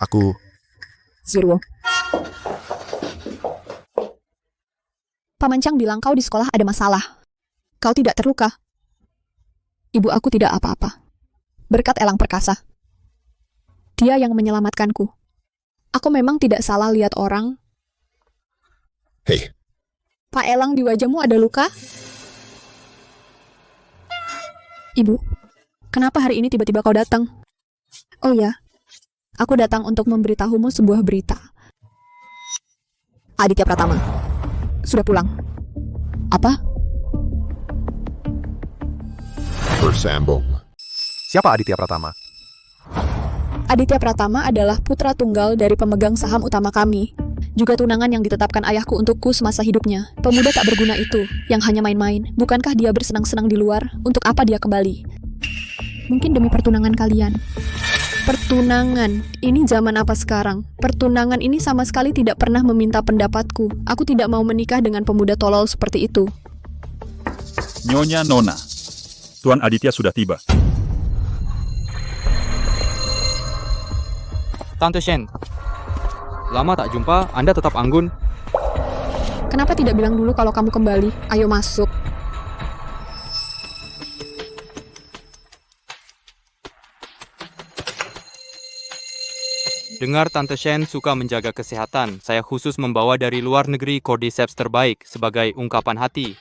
E: Aku...
B: Zirwo. Paman Chang bilang kau di sekolah ada masalah. Kau tidak terluka. Ibu aku tidak apa-apa. Berkat Elang perkasa. Dia yang menyelamatkanku. Aku memang tidak salah lihat orang.
C: Hei.
B: Pak Elang, di wajahmu ada luka? Ibu, kenapa hari ini tiba-tiba kau datang? Oh ya, aku datang untuk memberitahumu sebuah berita. Aditya Pratama sudah pulang. Apa?
C: Bersambung.
E: Siapa Aditya Pratama?
B: Aditya Pratama adalah putra tunggal dari pemegang saham utama kami. juga tunangan yang ditetapkan ayahku untukku semasa hidupnya. Pemuda tak berguna itu, yang hanya main-main, bukankah dia bersenang-senang di luar? Untuk apa dia kembali? Mungkin demi pertunangan kalian. Pertunangan, ini zaman apa sekarang? Pertunangan ini sama sekali tidak pernah meminta pendapatku. Aku tidak mau menikah dengan pemuda tolol seperti itu.
A: Nyonya Nona, Tuan Aditya sudah tiba.
S: Tante Shen, lama tak jumpa, Anda tetap anggun.
B: Kenapa tidak bilang dulu kalau kamu kembali? Ayo masuk.
S: Dengar Tante Shen suka menjaga kesehatan. Saya khusus membawa dari luar negeri Cordyceps terbaik sebagai ungkapan hati.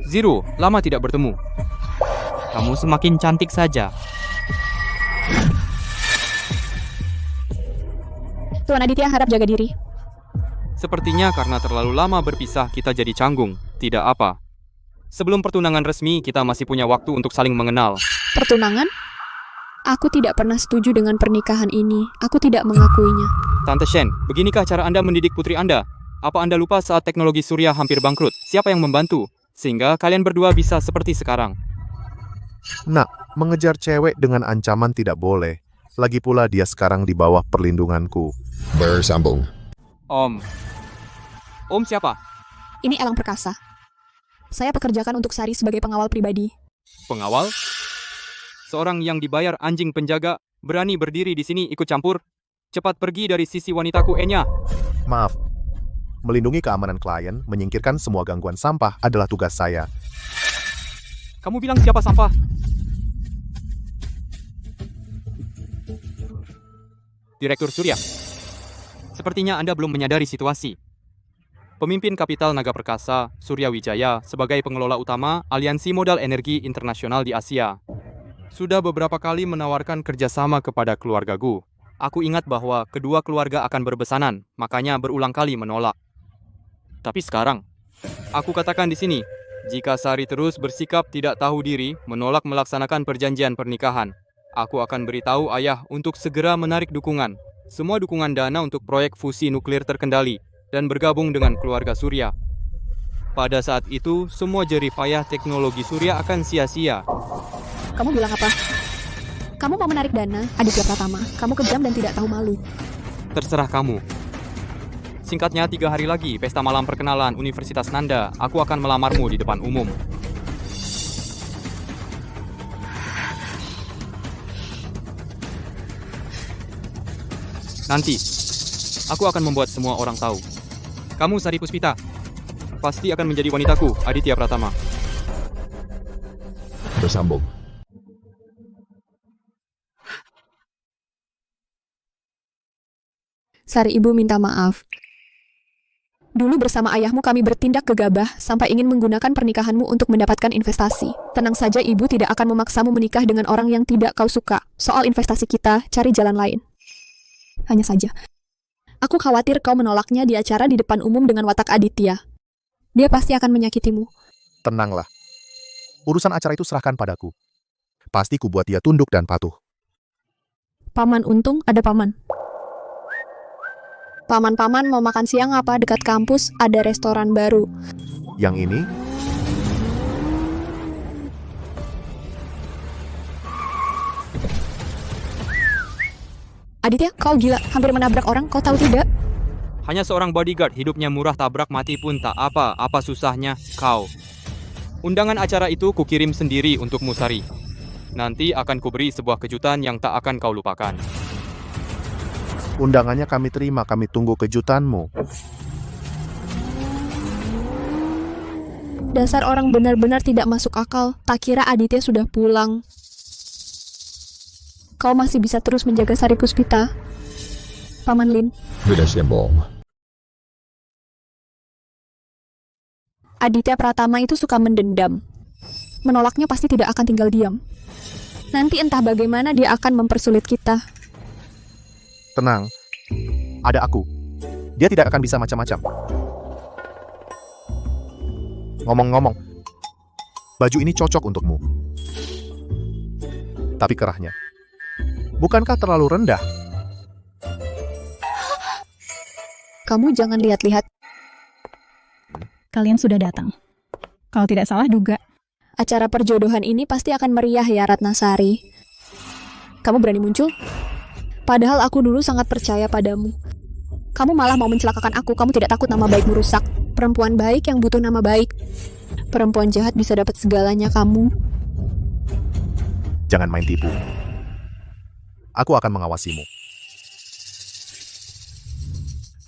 S: Zero, lama tidak bertemu. Kamu semakin cantik saja.
B: Tuan Aditya harap jaga diri.
S: Sepertinya karena terlalu lama berpisah kita jadi canggung. Tidak apa. Sebelum pertunangan resmi, kita masih punya waktu untuk saling mengenal.
B: Pertunangan? Aku tidak pernah setuju dengan pernikahan ini. Aku tidak mengakuinya.
S: Tante Shen, beginikah cara Anda mendidik putri Anda? Apa Anda lupa saat teknologi surya hampir bangkrut? Siapa yang membantu? Sehingga kalian berdua bisa seperti sekarang.
E: Nak, mengejar cewek dengan ancaman tidak boleh. Lagi pula dia sekarang di bawah perlindunganku.
D: Bersambung.
S: Om siapa?
B: Ini Elang Perkasa. Saya pekerjakan untuk Sari sebagai pengawal pribadi.
S: Pengawal? Seorang yang dibayar anjing penjaga, berani berdiri di sini ikut campur? Cepat pergi dari sisi wanitaku, Enya.
E: Maaf, melindungi keamanan klien, menyingkirkan semua gangguan sampah adalah tugas saya.
S: Kamu bilang siapa sampah? Direktur Surya. Sepertinya Anda belum menyadari situasi. Pemimpin kapital Naga Perkasa, Surya Wijaya, sebagai pengelola utama Aliansi Modal Energi Internasional di Asia, sudah beberapa kali menawarkan kerjasama kepada keluargaku. Aku ingat bahwa kedua keluarga akan berbesanan, makanya berulang kali menolak. Tapi sekarang, aku katakan di sini, jika Sari terus bersikap tidak tahu diri, menolak melaksanakan perjanjian pernikahan, aku akan beritahu ayah untuk segera menarik dukungan. Semua dukungan dana untuk proyek fusi nuklir terkendali dan bergabung dengan keluarga Surya. Pada saat itu, semua jerih payah teknologi Surya akan sia-sia.
B: Kamu bilang apa? Kamu mau menarik dana, Aditya Pratama. Kamu kejam dan tidak tahu malu.
S: Terserah kamu. Singkatnya, 3 hari lagi, pesta malam perkenalan Universitas Nanda. Aku akan melamarmu di depan umum. Nanti, aku akan membuat semua orang tahu. Kamu Sari Puspita, pasti akan menjadi wanitaku, Aditya Pratama.
D: Bersambung.
B: Sari ibu minta maaf. Dulu bersama ayahmu kami bertindak gegabah sampai ingin menggunakan pernikahanmu untuk mendapatkan investasi. Tenang saja ibu tidak akan memaksamu menikah dengan orang yang tidak kau suka. Soal investasi kita, cari jalan lain. Hanya saja, aku khawatir kau menolaknya di acara di depan umum dengan watak Aditya. Dia pasti akan menyakitimu.
E: Tenanglah. Urusan acara itu serahkan padaku. Pasti ku buat dia tunduk dan patuh.
B: Paman untung ada paman. Paman-paman mau makan siang apa? Dekat kampus ada restoran baru.
E: Yang ini?
B: Aditya, kau gila. Hampir menabrak orang, kau tahu tidak?
S: Hanya seorang bodyguard, hidupnya murah, tabrak mati pun tak apa. Apa susahnya kau? Undangan acara itu kukirim sendiri untukmu, Sari. Nanti akan kuberi sebuah kejutan yang tak akan kau lupakan.
E: Undangannya kami terima, kami tunggu kejutanmu.
B: Dasar orang benar-benar tidak masuk akal. Tak kira Aditya sudah pulang. Kau masih bisa terus menjaga Sari Puspita, Paman Lin.
D: Bersambung.
B: Aditya Pratama itu suka mendendam. Menolaknya pasti tidak akan tinggal diam. Nanti entah bagaimana dia akan mempersulit kita.
E: Tenang, ada aku. Dia tidak akan bisa macam-macam. Ngomong-ngomong, baju ini cocok untukmu. tapi kerahnya. Bukankah terlalu rendah?
B: Kamu jangan lihat-lihat.
H: Kalian sudah datang. Kalau tidak salah duga.
B: Acara perjodohan ini pasti akan meriah ya, Ratnasari. Kamu berani muncul? Padahal aku dulu sangat percaya padamu. Kamu malah mau mencelakakan aku. Kamu tidak takut nama baikmu rusak. Perempuan baik yang butuh nama baik. Perempuan jahat bisa dapat segalanya kamu.
E: Jangan main tipu. Aku akan mengawasimu.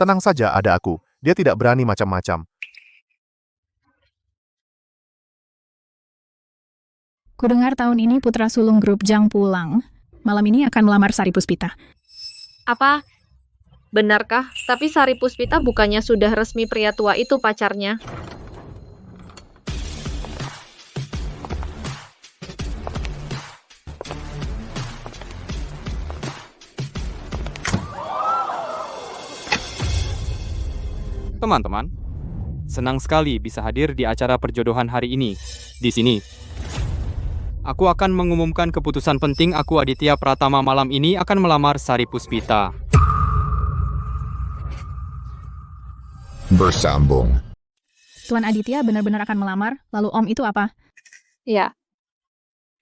E: Tenang saja, ada aku. Dia tidak berani macam-macam.
H: Kudengar tahun ini putra sulung grup Jang pulang. Malam ini akan melamar Sari Puspita.
I: Apa? Benarkah? Tapi Sari Puspita bukannya sudah resmi pria tua itu pacarnya?
S: Teman-teman, senang sekali bisa hadir di acara perjodohan hari ini. Di sini, aku akan mengumumkan keputusan penting. Aku Aditya Pratama malam ini akan melamar Sari Puspita.
D: Bersambung.
H: Tuan Aditya benar-benar akan melamar, lalu Om itu apa?
I: Ya.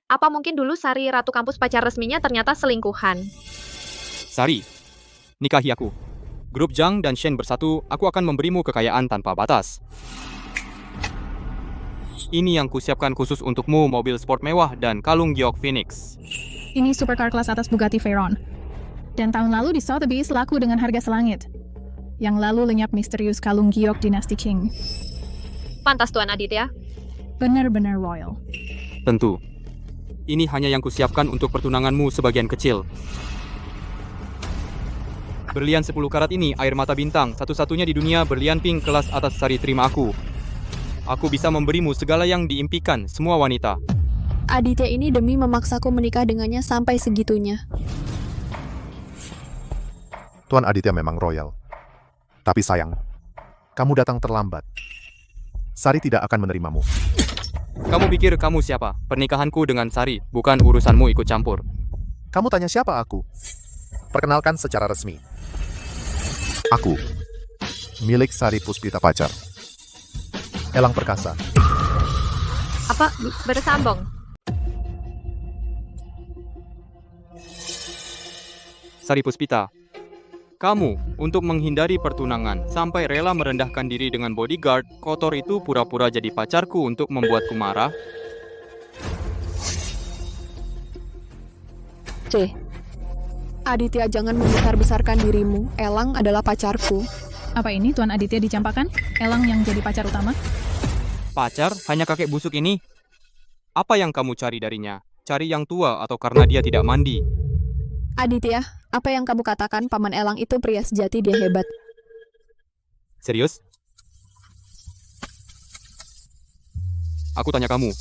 I: Apa mungkin dulu Sari ratu kampus pacar resminya ternyata selingkuhan?
S: Sari, nikahi aku. Grup Jang dan Shen bersatu, aku akan memberimu kekayaan tanpa batas. Ini yang kusiapkan khusus untukmu, mobil sport mewah dan kalung giok Phoenix.
H: Ini supercar kelas atas Bugatti Veyron. Dan tahun lalu di Sotheby's laku dengan harga selangit. Yang lalu lenyap misterius kalung giok dinasti Qing.
I: Pantas Tuan Aditya.
H: Benar-benar royal.
S: Tentu. Ini hanya yang kusiapkan untuk pertunanganmu sebagian kecil. Berlian 10 karat ini air mata bintang, satu-satunya di dunia berlian pink kelas atas. Sari, terima aku. Aku bisa memberimu segala yang diimpikan semua wanita.
B: Aditya ini demi memaksaku menikah dengannya sampai segitunya.
E: Tuan Aditya memang royal. Tapi sayang, kamu datang terlambat. Sari tidak akan menerimamu.
S: Kamu pikir kamu siapa? Pernikahanku dengan Sari, bukan urusanmu ikut campur.
E: Kamu tanya siapa aku? Perkenalkan secara resmi. Aku, milik Sari Puspita pacar. Elang perkasa.
I: Apa? Bersambung?
S: Sari Puspita, kamu untuk menghindari pertunangan sampai rela merendahkan diri dengan bodyguard kotor itu pura-pura jadi pacarku untuk membuatku marah.
B: C. Aditya, jangan membesar-besarkan dirimu. Elang adalah pacarku.
H: Apa ini Tuan Aditya dicampakan? Elang yang jadi pacar utama?
S: Pacar? Hanya kakek busuk ini? Apa yang kamu cari darinya? Cari yang tua atau karena dia tidak mandi?
B: Aditya, apa yang kamu katakan Paman Elang itu pria sejati, dia hebat.
S: Serius? Aku tanya kamu.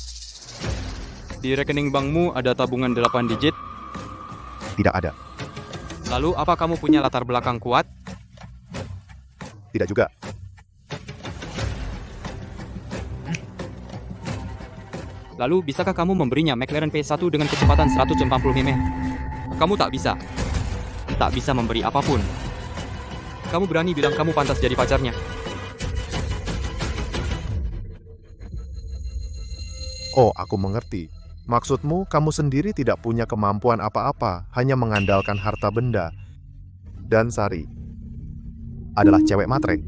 S: Di rekening bankmu ada tabungan 8 digit?
E: Tidak ada.
S: Lalu apa kamu punya latar belakang kuat?
E: Tidak juga.
S: Lalu bisakah kamu memberinya McLaren P1 dengan kecepatan 140 mm? Kamu tak bisa. Tak bisa memberi apapun. Kamu berani bilang kamu pantas jadi pacarnya?
E: Oh, aku mengerti. Maksudmu, kamu sendiri tidak punya kemampuan apa-apa, hanya mengandalkan harta benda. Dan Sari adalah cewek matre.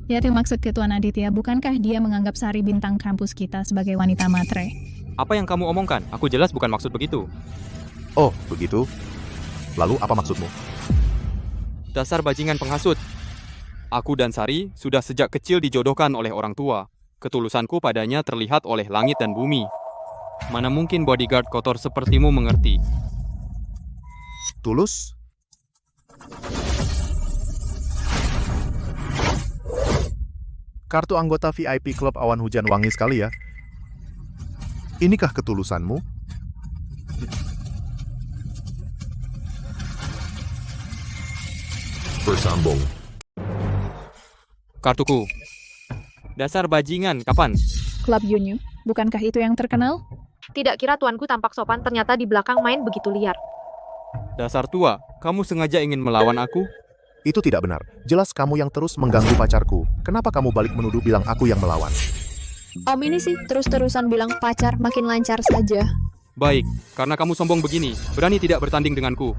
H: Ya, itu maksud ke Tuan Aditya. Bukankah dia menganggap Sari bintang kampus kita sebagai wanita matre?
S: Apa yang kamu omongkan? Aku jelas bukan maksud begitu.
E: Oh, begitu? Lalu apa maksudmu?
S: Dasar bajingan penghasut. Aku dan Sari sudah sejak kecil dijodohkan oleh orang tua. Ketulusanku padanya terlihat oleh langit dan bumi. Mana mungkin bodyguard kotor sepertimu mengerti?
E: Tulus? Kartu anggota VIP Klub Awan Hujan wangi sekali ya. Inikah ketulusanmu?
D: Bersambung.
S: Kartuku. Dasar bajingan, kapan?
H: Klub Yunyu, bukankah itu yang terkenal?
I: Tidak kira tuanku tampak sopan, ternyata di belakang main begitu liar.
S: Dasar tua, kamu sengaja ingin melawan aku?
E: Itu tidak benar. Jelas kamu yang terus mengganggu pacarku. Kenapa kamu balik menuduh bilang aku yang melawan?
B: Om ini sih terus-terusan bilang pacar, makin lancar saja.
S: Baik, karena kamu sombong begini, berani tidak bertanding denganku.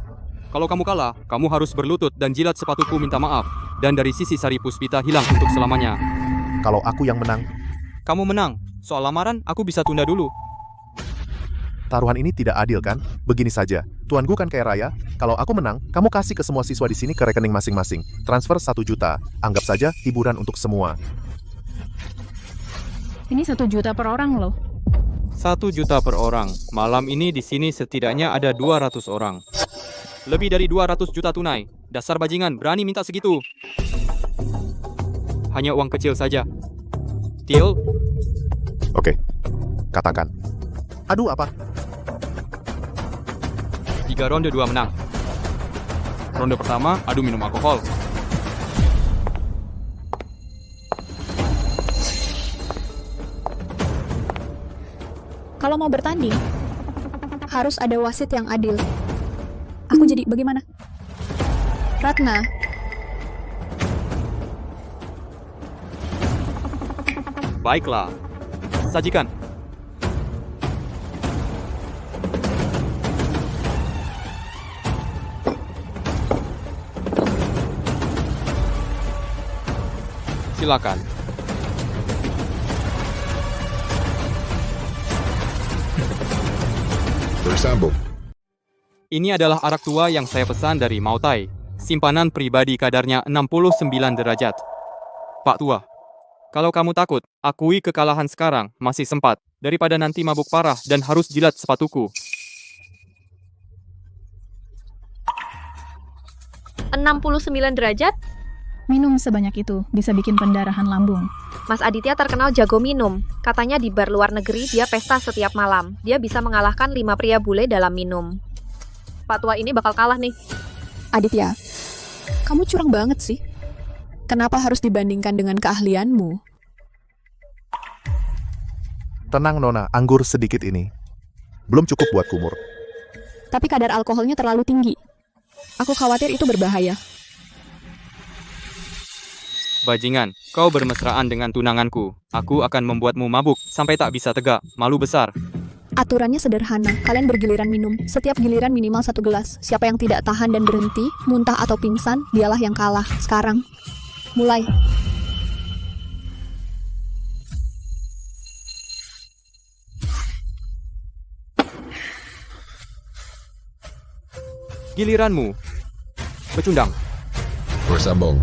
S: Kalau kamu kalah, kamu harus berlutut dan jilat sepatuku minta maaf. Dan dari sisi Sari Puspita hilang untuk selamanya.
E: Kalau aku yang menang?
S: Kamu menang. Soal lamaran, aku bisa tunda dulu.
E: Taruhan ini tidak adil kan? Begini saja, tuanku kan kaya raya. Kalau aku menang, kamu kasih ke semua siswa di sini ke rekening masing-masing. Transfer 1 juta. Anggap saja hiburan untuk semua.
H: Ini 1 juta per orang loh.
S: 1 juta per orang. Malam ini di sini setidaknya ada 200 orang. Lebih dari 200 juta tunai. Dasar bajingan, berani minta segitu. Hanya uang kecil saja. Deal?
E: Oke, katakan. Aduh, apa?
S: 3 ronde 2 menang. Ronde pertama, adu minum alkohol.
B: Kalau mau bertanding, harus ada wasit yang adil. Aku jadi bagaimana? Ratna.
S: Baiklah. Sajikan. Silakan.
C: Bersambung.
S: Ini adalah arak tua yang saya pesan dari Mautai. Simpanan pribadi kadarnya 69 derajat. Pak Tua, kalau kamu takut, akui kekalahan sekarang, masih sempat. Daripada nanti mabuk parah dan harus jilat sepatuku.
I: 69 derajat?
H: Minum sebanyak itu, bisa bikin pendarahan lambung.
I: Mas Aditya terkenal jago minum. Katanya di bar luar negeri dia pesta setiap malam. Dia bisa mengalahkan 5 pria bule dalam minum. Pak Tua ini bakal kalah nih.
B: Aditya, kamu curang banget sih. Kenapa harus dibandingkan dengan keahlianmu?
E: Tenang Nona, anggur sedikit ini. Belum cukup buat kumur.
B: Tapi kadar alkoholnya terlalu tinggi. Aku khawatir itu berbahaya.
S: Bajingan, kau bermesraan dengan tunanganku. Aku akan membuatmu mabuk sampai tak bisa tegak. Malu besar.
B: Aturannya sederhana, kalian bergiliran minum. Setiap giliran minimal 1 gelas. Siapa yang tidak tahan dan berhenti, muntah atau pingsan, dialah yang kalah. Sekarang, mulai.
S: Giliranmu. Pecundang.
C: Bersambung.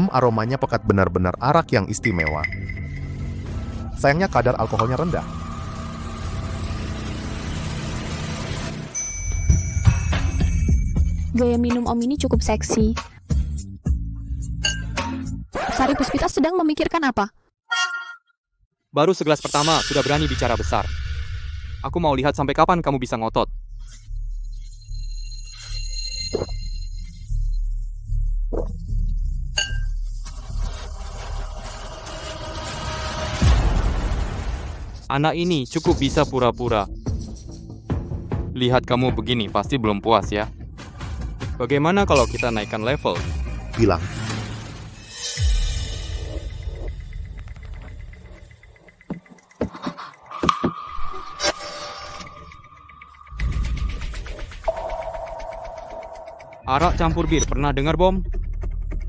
E: Aromanya pekat, benar-benar arak yang istimewa. Sayangnya kadar alkoholnya rendah.
B: Gaya minum Om ini cukup seksi. Sari Puspita sedang memikirkan apa?
S: Baru segelas pertama sudah berani bicara besar. Aku mau lihat sampai kapan kamu bisa ngotot. Anak ini cukup bisa pura-pura. Lihat kamu begini, pasti belum puas ya. Bagaimana kalau kita naikkan level?
E: Bilang.
S: Arak campur bir, pernah dengar Bom?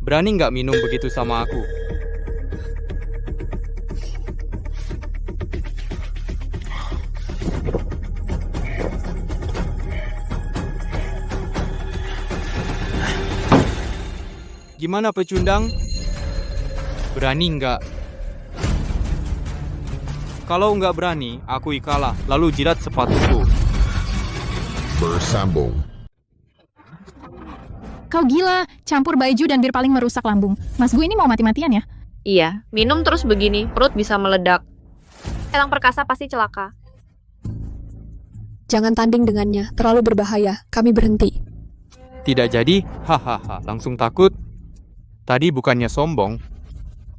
S: Berani nggak minum begitu sama aku? Gimana pecundang? Berani nggak? Kalau nggak berani, akui kalah, lalu jilat sepatuku.
C: Bersambung.
H: Kau gila, campur baju dan bir paling merusak lambung. Mas gue ini mau mati-matian ya?
I: Iya, minum terus begini, perut bisa meledak. Elang Perkasa pasti celaka.
B: Jangan tanding dengannya, terlalu berbahaya. Kami berhenti.
S: Tidak jadi, hahaha, langsung takut. Tadi bukannya sombong,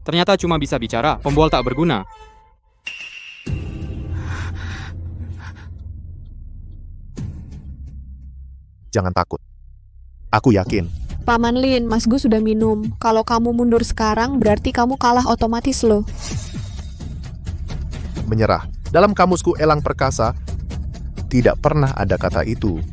S: ternyata cuma bisa bicara, pembual tak berguna.
E: Jangan takut. Aku yakin.
B: Paman Lin, Mas Gu sudah minum. Kalau kamu mundur sekarang, berarti kamu kalah otomatis loh.
E: Menyerah. Dalam kamusku Elang Perkasa, tidak pernah ada kata itu.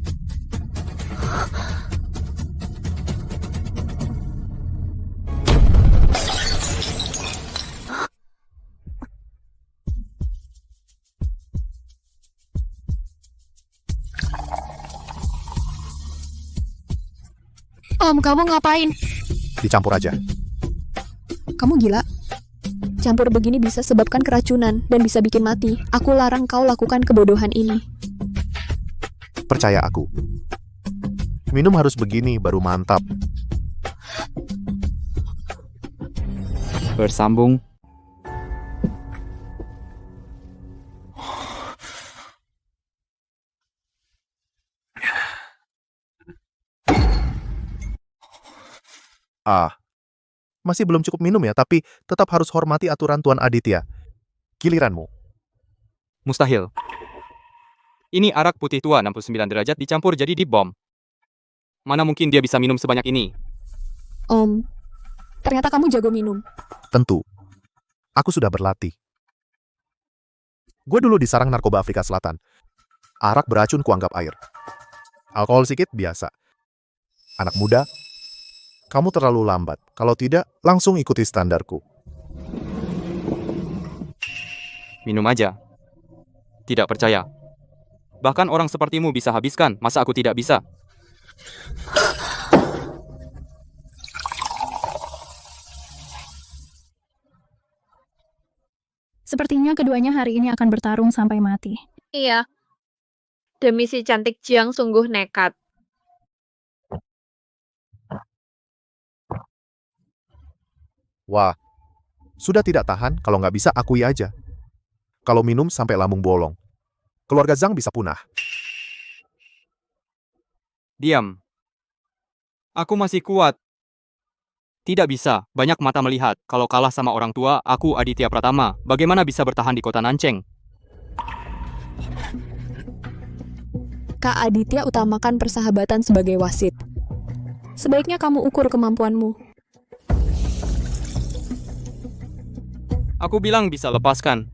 B: Om, kamu ngapain?
E: Dicampur aja.
B: Kamu gila? Campur begini bisa sebabkan keracunan dan bisa bikin mati. Aku larang kau lakukan kebodohan ini.
E: Percaya aku. Minum harus begini baru mantap.
S: Bersambung.
E: Masih belum cukup minum ya, tapi tetap harus hormati aturan Tuan Aditya. Giliranmu.
S: Mustahil. Ini arak putih tua 69 derajat dicampur jadi deep bomb. Mana mungkin dia bisa minum sebanyak ini?
B: Om, ternyata kamu jago minum.
E: Tentu. Aku sudah berlatih. Gue dulu di sarang narkoba Afrika Selatan. Arak beracun kuanggap air. Alkohol sedikit biasa. Anak muda, kamu terlalu lambat. Kalau tidak, langsung ikuti standarku.
S: Minum aja. Tidak percaya. Bahkan orang sepertimu bisa habiskan, masa aku tidak bisa?
H: Sepertinya keduanya hari ini akan bertarung sampai mati.
I: Iya. Demi si cantik Jiang sungguh nekat.
E: Wah, sudah tidak tahan, kalau nggak bisa akui aja. Kalau minum sampai lambung bolong, keluarga Zhang bisa punah.
S: Diam. Aku masih kuat. Tidak bisa, banyak mata melihat. Kalau kalah sama orang tua, aku Aditya Pratama. Bagaimana bisa bertahan di kota Nancheng?
B: Kak Aditya utamakan persahabatan sebagai wasit. Sebaiknya kamu ukur kemampuanmu.
S: Aku bilang bisa lepaskan.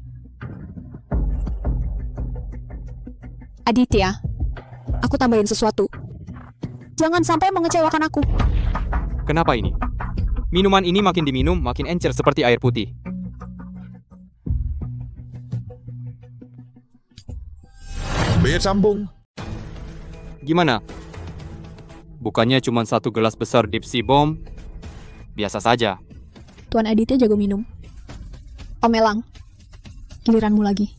B: Aditya, aku tambahin sesuatu. Jangan sampai mengecewakan aku.
S: Kenapa ini? Minuman ini makin diminum, makin encer seperti air putih.
C: Bersambung.
S: Gimana? Bukannya cuma 1 gelas besar deep sea bomb? Biasa saja.
B: Tuan Aditya jago minum. Om Elang, giliranmu lagi.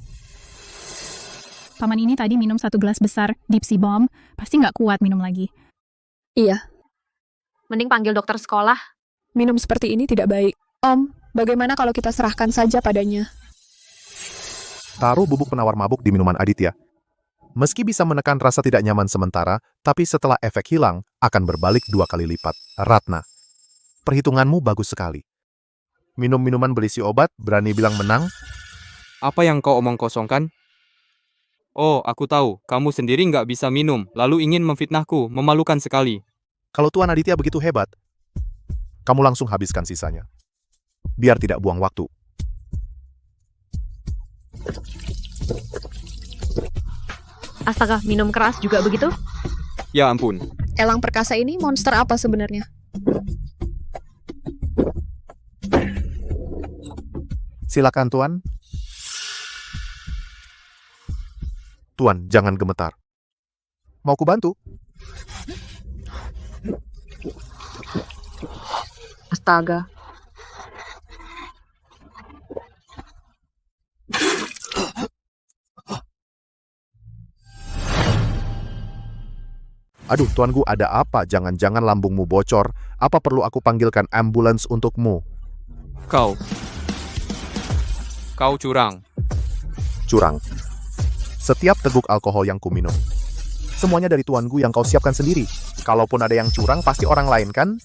H: Paman ini tadi minum 1 gelas besar deep sea bomb, pasti nggak kuat minum lagi.
B: Iya.
I: Mending panggil dokter sekolah.
B: Minum seperti ini tidak baik. Om, bagaimana kalau kita serahkan saja padanya?
E: Taruh bubuk penawar mabuk di minuman Aditya. Meski bisa menekan rasa tidak nyaman sementara, tapi setelah efek hilang, akan berbalik 2 kali lipat. Ratna, perhitunganmu bagus sekali. Minum minuman berisi obat, berani bilang menang?
S: Apa yang kau omong kosongkan? Oh, aku tahu. Kamu sendiri nggak bisa minum, lalu ingin memfitnahku. Memalukan sekali.
E: Kalau Tuan Aditya begitu hebat, kamu langsung habiskan sisanya. Biar tidak buang waktu.
I: Astaga, minum keras juga begitu?
S: Ya ampun.
B: Elang Perkasa ini monster apa sebenarnya?
E: Silakan Tuan. Tuan, jangan gemetar. Mau ku bantu?
I: Astaga.
E: Aduh, tuanku, ada apa? Jangan-jangan lambungmu bocor. Apa perlu aku panggilkan ambulans untukmu?
S: Kau curang.
E: Curang. Setiap teguk alkohol yang kuminum. Semuanya dari tuanku yang kau siapkan sendiri. Kalaupun ada yang curang, pasti orang lain kan?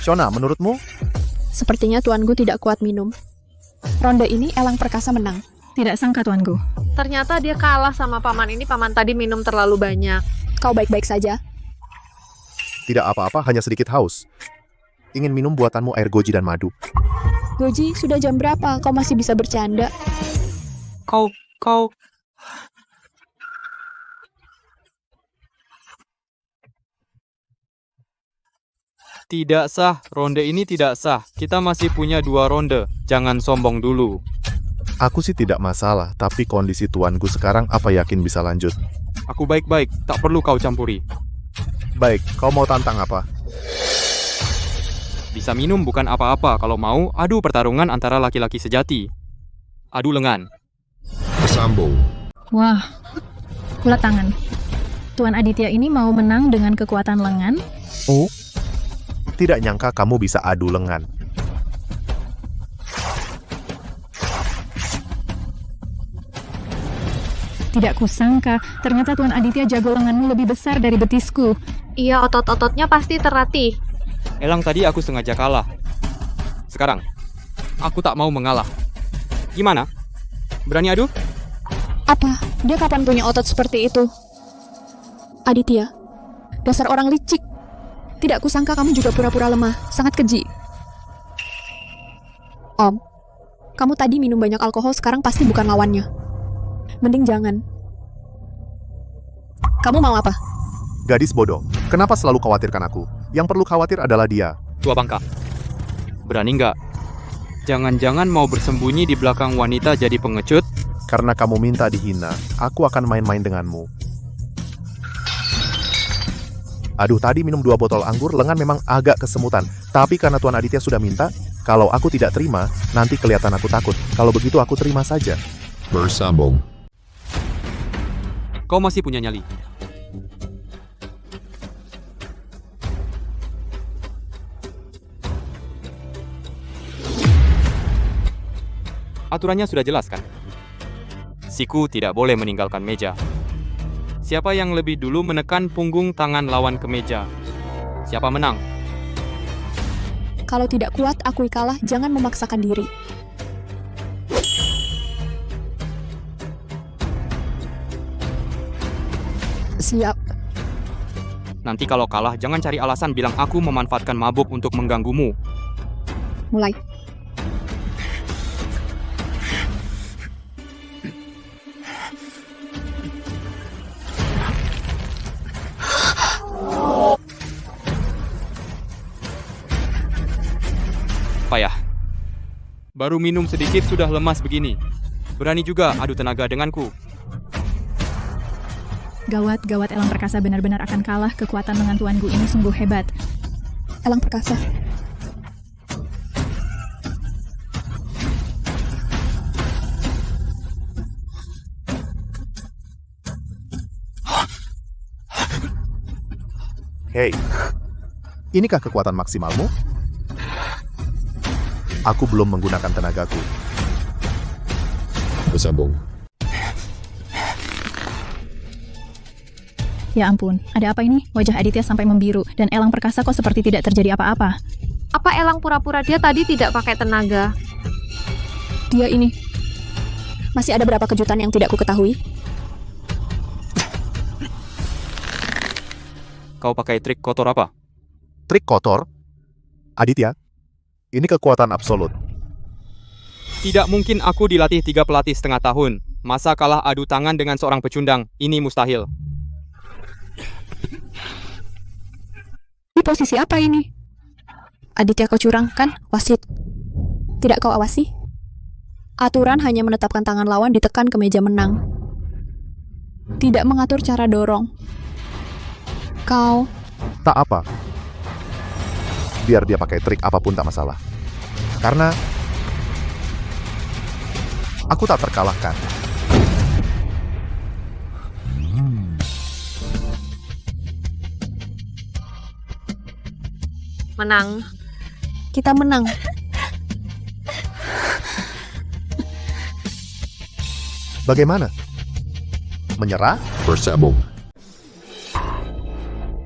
E: Shona, menurutmu?
B: Sepertinya tuanku tidak kuat minum. Ronde ini Elang Perkasa menang.
H: Tidak sangka tuanku.
I: Ternyata dia kalah sama paman ini. Paman tadi minum terlalu banyak.
B: Kau baik-baik saja?
E: Tidak apa-apa, hanya sedikit haus. Ingin minum buatanmu air goji dan madu.
B: Goji, sudah jam berapa? Kau masih bisa bercanda?
S: Kau... Tidak sah, ronde ini tidak sah. Kita masih punya 2 ronde. Jangan sombong dulu.
E: Aku sih tidak masalah, tapi kondisi tuanku sekarang apa yakin bisa lanjut?
S: Aku baik-baik, tak perlu kau campuri.
E: Baik, kau mau tantang apa?
S: Bisa minum bukan apa-apa. Kalau mau, adu pertarungan antara laki-laki sejati. Adu lengan.
D: Bersambung.
H: Wah, ulat tangan. Tuan Aditya ini mau menang dengan kekuatan lengan?
E: Oh, tidak nyangka kamu bisa adu lengan.
H: Tidak kusangka, ternyata Tuan Aditya jago lenganmu lebih besar dari betisku.
I: Iya, otot-ototnya pasti terlatih.
S: Elang tadi aku sengaja kalah. Sekarang, aku tak mau mengalah. Gimana? Berani adu?
B: Apa? Dia kapan punya otot seperti itu? Aditya, dasar orang licik. Tidak kusangka kamu juga pura-pura lemah, sangat keji. Om, kamu tadi minum banyak alkohol, sekarang pasti bukan lawannya. Mending jangan. Kamu mau apa?
E: Gadis bodoh, kenapa selalu khawatirkan aku? Yang perlu khawatir adalah dia.
S: Tua bangka. Berani nggak? Jangan-jangan mau bersembunyi di belakang wanita jadi pengecut?
E: Karena kamu minta dihina, aku akan main-main denganmu. Aduh, tadi minum 2 botol anggur, lengan memang agak kesemutan. Tapi karena Tuan Aditya sudah minta, kalau aku tidak terima, nanti kelihatan aku takut. Kalau begitu aku terima saja.
D: Bersambung.
S: Kau masih punya nyali. Aturannya sudah jelas kan? Siku tidak boleh meninggalkan meja. Siapa yang lebih dulu menekan punggung tangan lawan ke meja? Siapa menang?
B: Kalau tidak kuat, akui kalah, jangan memaksakan diri. Siap.
S: Nanti kalau kalah, jangan cari alasan bilang aku memanfaatkan mabuk untuk mengganggumu.
B: Mulai.
S: Payah. Baru minum sedikit sudah lemas begini. Berani juga adu tenaga denganku.
H: Gawat, Elang Perkasa benar-benar akan kalah. Kekuatan lengan tuanku ini sungguh hebat.
B: Elang Perkasa.
E: Hei, inikah kekuatan maksimalmu? Aku belum menggunakan tenagaku.
D: Bersambung.
H: Ya ampun, ada apa ini? Wajah Aditya sampai membiru, dan Elang Perkasa kok seperti tidak terjadi apa-apa.
I: Apa Elang pura-pura dia tadi tidak pakai tenaga?
B: Dia ini. Masih ada berapa kejutan yang tidak ku ketahui?
S: Kau pakai trik kotor apa?
E: Trik kotor? Aditya, ini kekuatan absolut.
S: Tidak mungkin aku dilatih 3 pelatih setengah tahun. Masa kalah adu tangan dengan seorang pecundang? Ini mustahil.
B: Di posisi apa ini? Aditya, kau curang, kan? Wasit. Tidak kau awasi? Aturan hanya menetapkan tangan lawan ditekan ke meja menang. Tidak mengatur cara dorong. Kau...
E: Tak apa. Biar dia pakai trik apapun tak masalah. Karena aku tak terkalahkan.
I: Menang.
B: Kita menang.
E: Bagaimana? Menyerah?
D: Bersambung.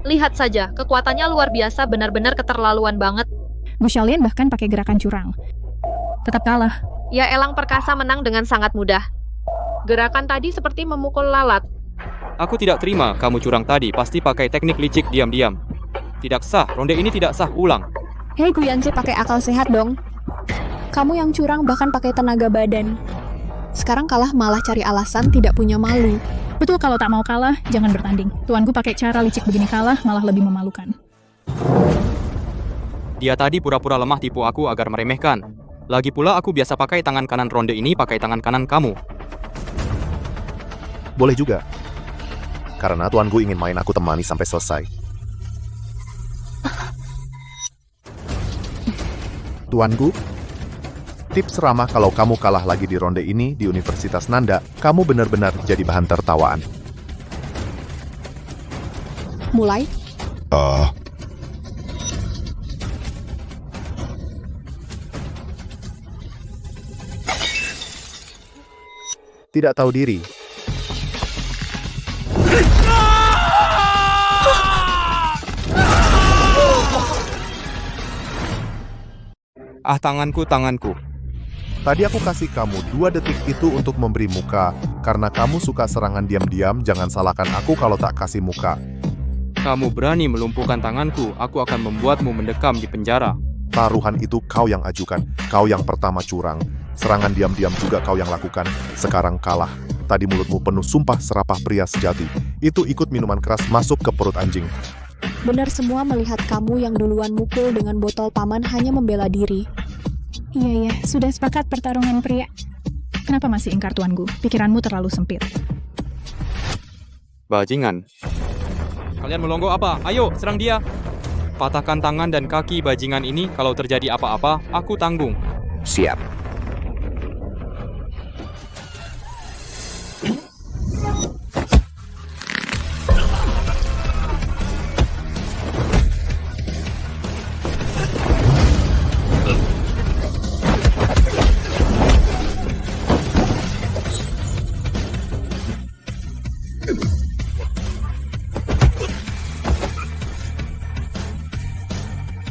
I: Lihat saja, kekuatannya luar biasa, benar-benar keterlaluan banget.
H: Bu Xiaolian bahkan pakai gerakan curang. Tetap kalah.
I: Ya, elang perkasa menang dengan sangat mudah. Gerakan tadi seperti memukul lalat.
S: Aku tidak terima kamu curang tadi, pasti pakai teknik licik diam-diam. Tidak sah, ronde ini tidak sah, ulang.
B: Hei Gu Yanzi, pakai akal sehat dong. Kamu yang curang bahkan pakai tenaga badan. Sekarang kalah malah cari alasan, tidak punya malu.
H: Betul, kalau tak mau kalah, jangan bertanding. Tuanku pakai cara licik begini kalah malah lebih memalukan.
S: Dia tadi pura-pura lemah tipu aku agar meremehkan. Lagi pula aku biasa pakai tangan kanan ronde ini, pakai tangan kanan kamu.
E: Boleh juga. Karena tuanku ingin main aku temani sampai selesai. Tuanku, tips ramah kalau kamu kalah lagi di ronde ini di Universitas Nanda, kamu benar-benar jadi bahan tertawaan.
B: Mulai?
E: Tidak tahu diri.
S: Ah, tanganku.
E: Tadi aku kasih kamu 2 detik itu untuk memberi muka. Karena kamu suka serangan diam-diam, jangan salahkan aku kalau tak kasih muka.
S: Kamu berani melumpuhkan tanganku, aku akan membuatmu mendekam di penjara.
E: Taruhan itu kau yang ajukan, kau yang pertama curang. Serangan diam-diam juga kau yang lakukan, sekarang kalah. Tadi mulutmu penuh sumpah serapah pria sejati. Itu ikut minuman keras masuk ke perut anjing.
B: Benar semua melihat kamu yang duluan mukul dengan botol paman hanya membela diri.
H: Iya, sudah sepakat pertarungan pria. Kenapa masih ingkar tuanku? Pikiranmu terlalu sempit.
S: Bajingan. Kalian melongo apa? Ayo, serang dia. Patahkan tangan dan kaki bajingan ini, kalau terjadi apa-apa, aku tanggung.
D: Siap.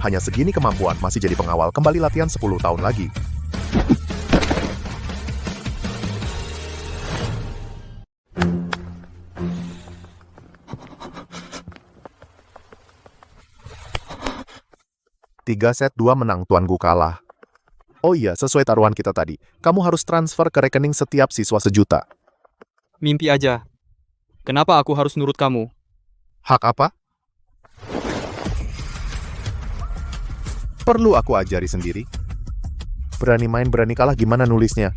E: Hanya segini kemampuan, masih jadi pengawal, kembali latihan 10 tahun lagi. Tiga set 2 menang, tuanku kalah. Oh iya, sesuai taruhan kita tadi, kamu harus transfer ke rekening setiap siswa 1 juta.
S: Mimpi aja. Kenapa aku harus nurut kamu?
E: Hak apa? Perlu aku ajari sendiri? Berani main, berani kalah, gimana nulisnya?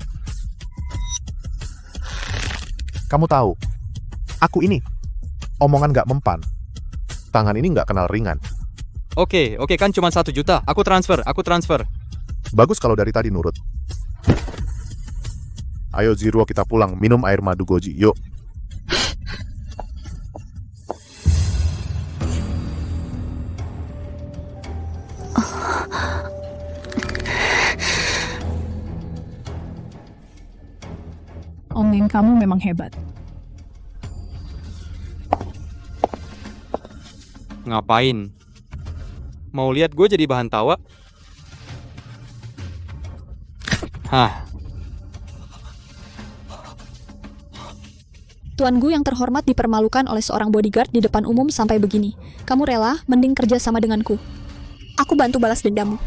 E: Kamu tahu, aku ini, omongan gak mempan. Tangan ini gak kenal ringan.
S: Oke, kan cuma 1 juta. Aku transfer.
E: Bagus kalau dari tadi nurut. Ayo Zero, kita pulang, minum air madu goji, yuk.
H: Om Ning, kamu memang hebat.
S: Ngapain? Mau lihat gue jadi bahan tawa? Hah.
B: Tuan Gu yang terhormat dipermalukan oleh seorang bodyguard di depan umum sampai begini. Kamu rela? Mending kerja sama denganku. Aku bantu balas dendammu.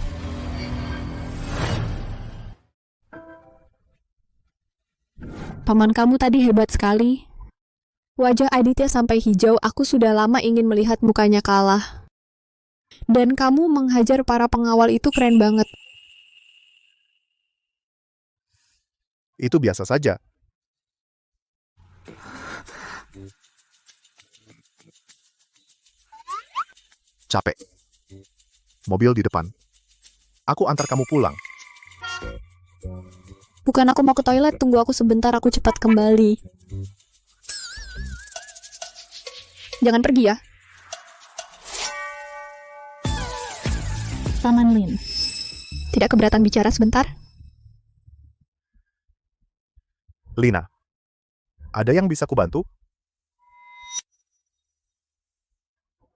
B: Paman kamu tadi hebat sekali. Wajah Aditya sampai hijau, aku sudah lama ingin melihat mukanya kalah. Dan kamu menghajar para pengawal itu keren banget.
E: Itu biasa saja. Capek. Mobil di depan. Aku antar kamu pulang.
B: Bukan, aku mau ke toilet, tunggu aku sebentar, aku cepat kembali. Jangan pergi ya.
H: Paman Lin.
B: Tidak keberatan bicara sebentar?
E: Lina, ada yang bisa kubantu?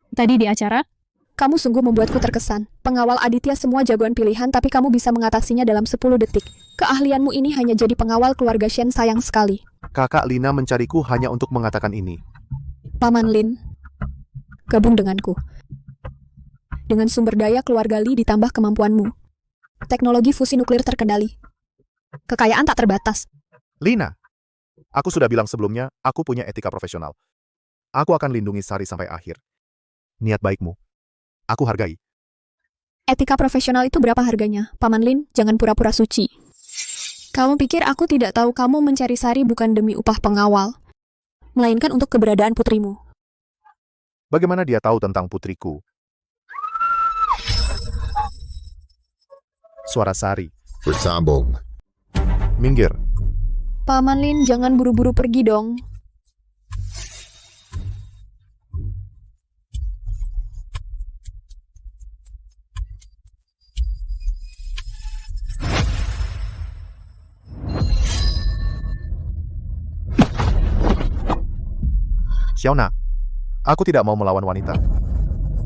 H: Tadi di acara?
B: Kamu sungguh membuatku terkesan. Pengawal Aditya semua jagoan pilihan, tapi kamu bisa mengatasinya dalam 10 detik. Keahlianmu ini hanya jadi pengawal keluarga Shen, sayang sekali.
E: Kakak Lina mencariku hanya untuk mengatakan ini.
B: Paman Lin, gabung denganku. Dengan sumber daya keluarga Li ditambah kemampuanmu. Teknologi fusi nuklir terkendali. Kekayaan tak terbatas.
E: Lina, aku sudah bilang sebelumnya, aku punya etika profesional. Aku akan lindungi Sari sampai akhir. Niat baikmu, aku hargai.
B: Etika profesional itu berapa harganya? Paman Lin, jangan pura-pura suci. Kamu pikir aku tidak tahu kamu mencari Sari bukan demi upah pengawal, melainkan untuk keberadaan putrimu.
E: Bagaimana dia tahu tentang putriku? Suara Sari.
C: Bersambung.
E: Minggir.
B: Paman Lin, jangan buru-buru pergi dong.
E: Xiaona, aku tidak mau melawan wanita.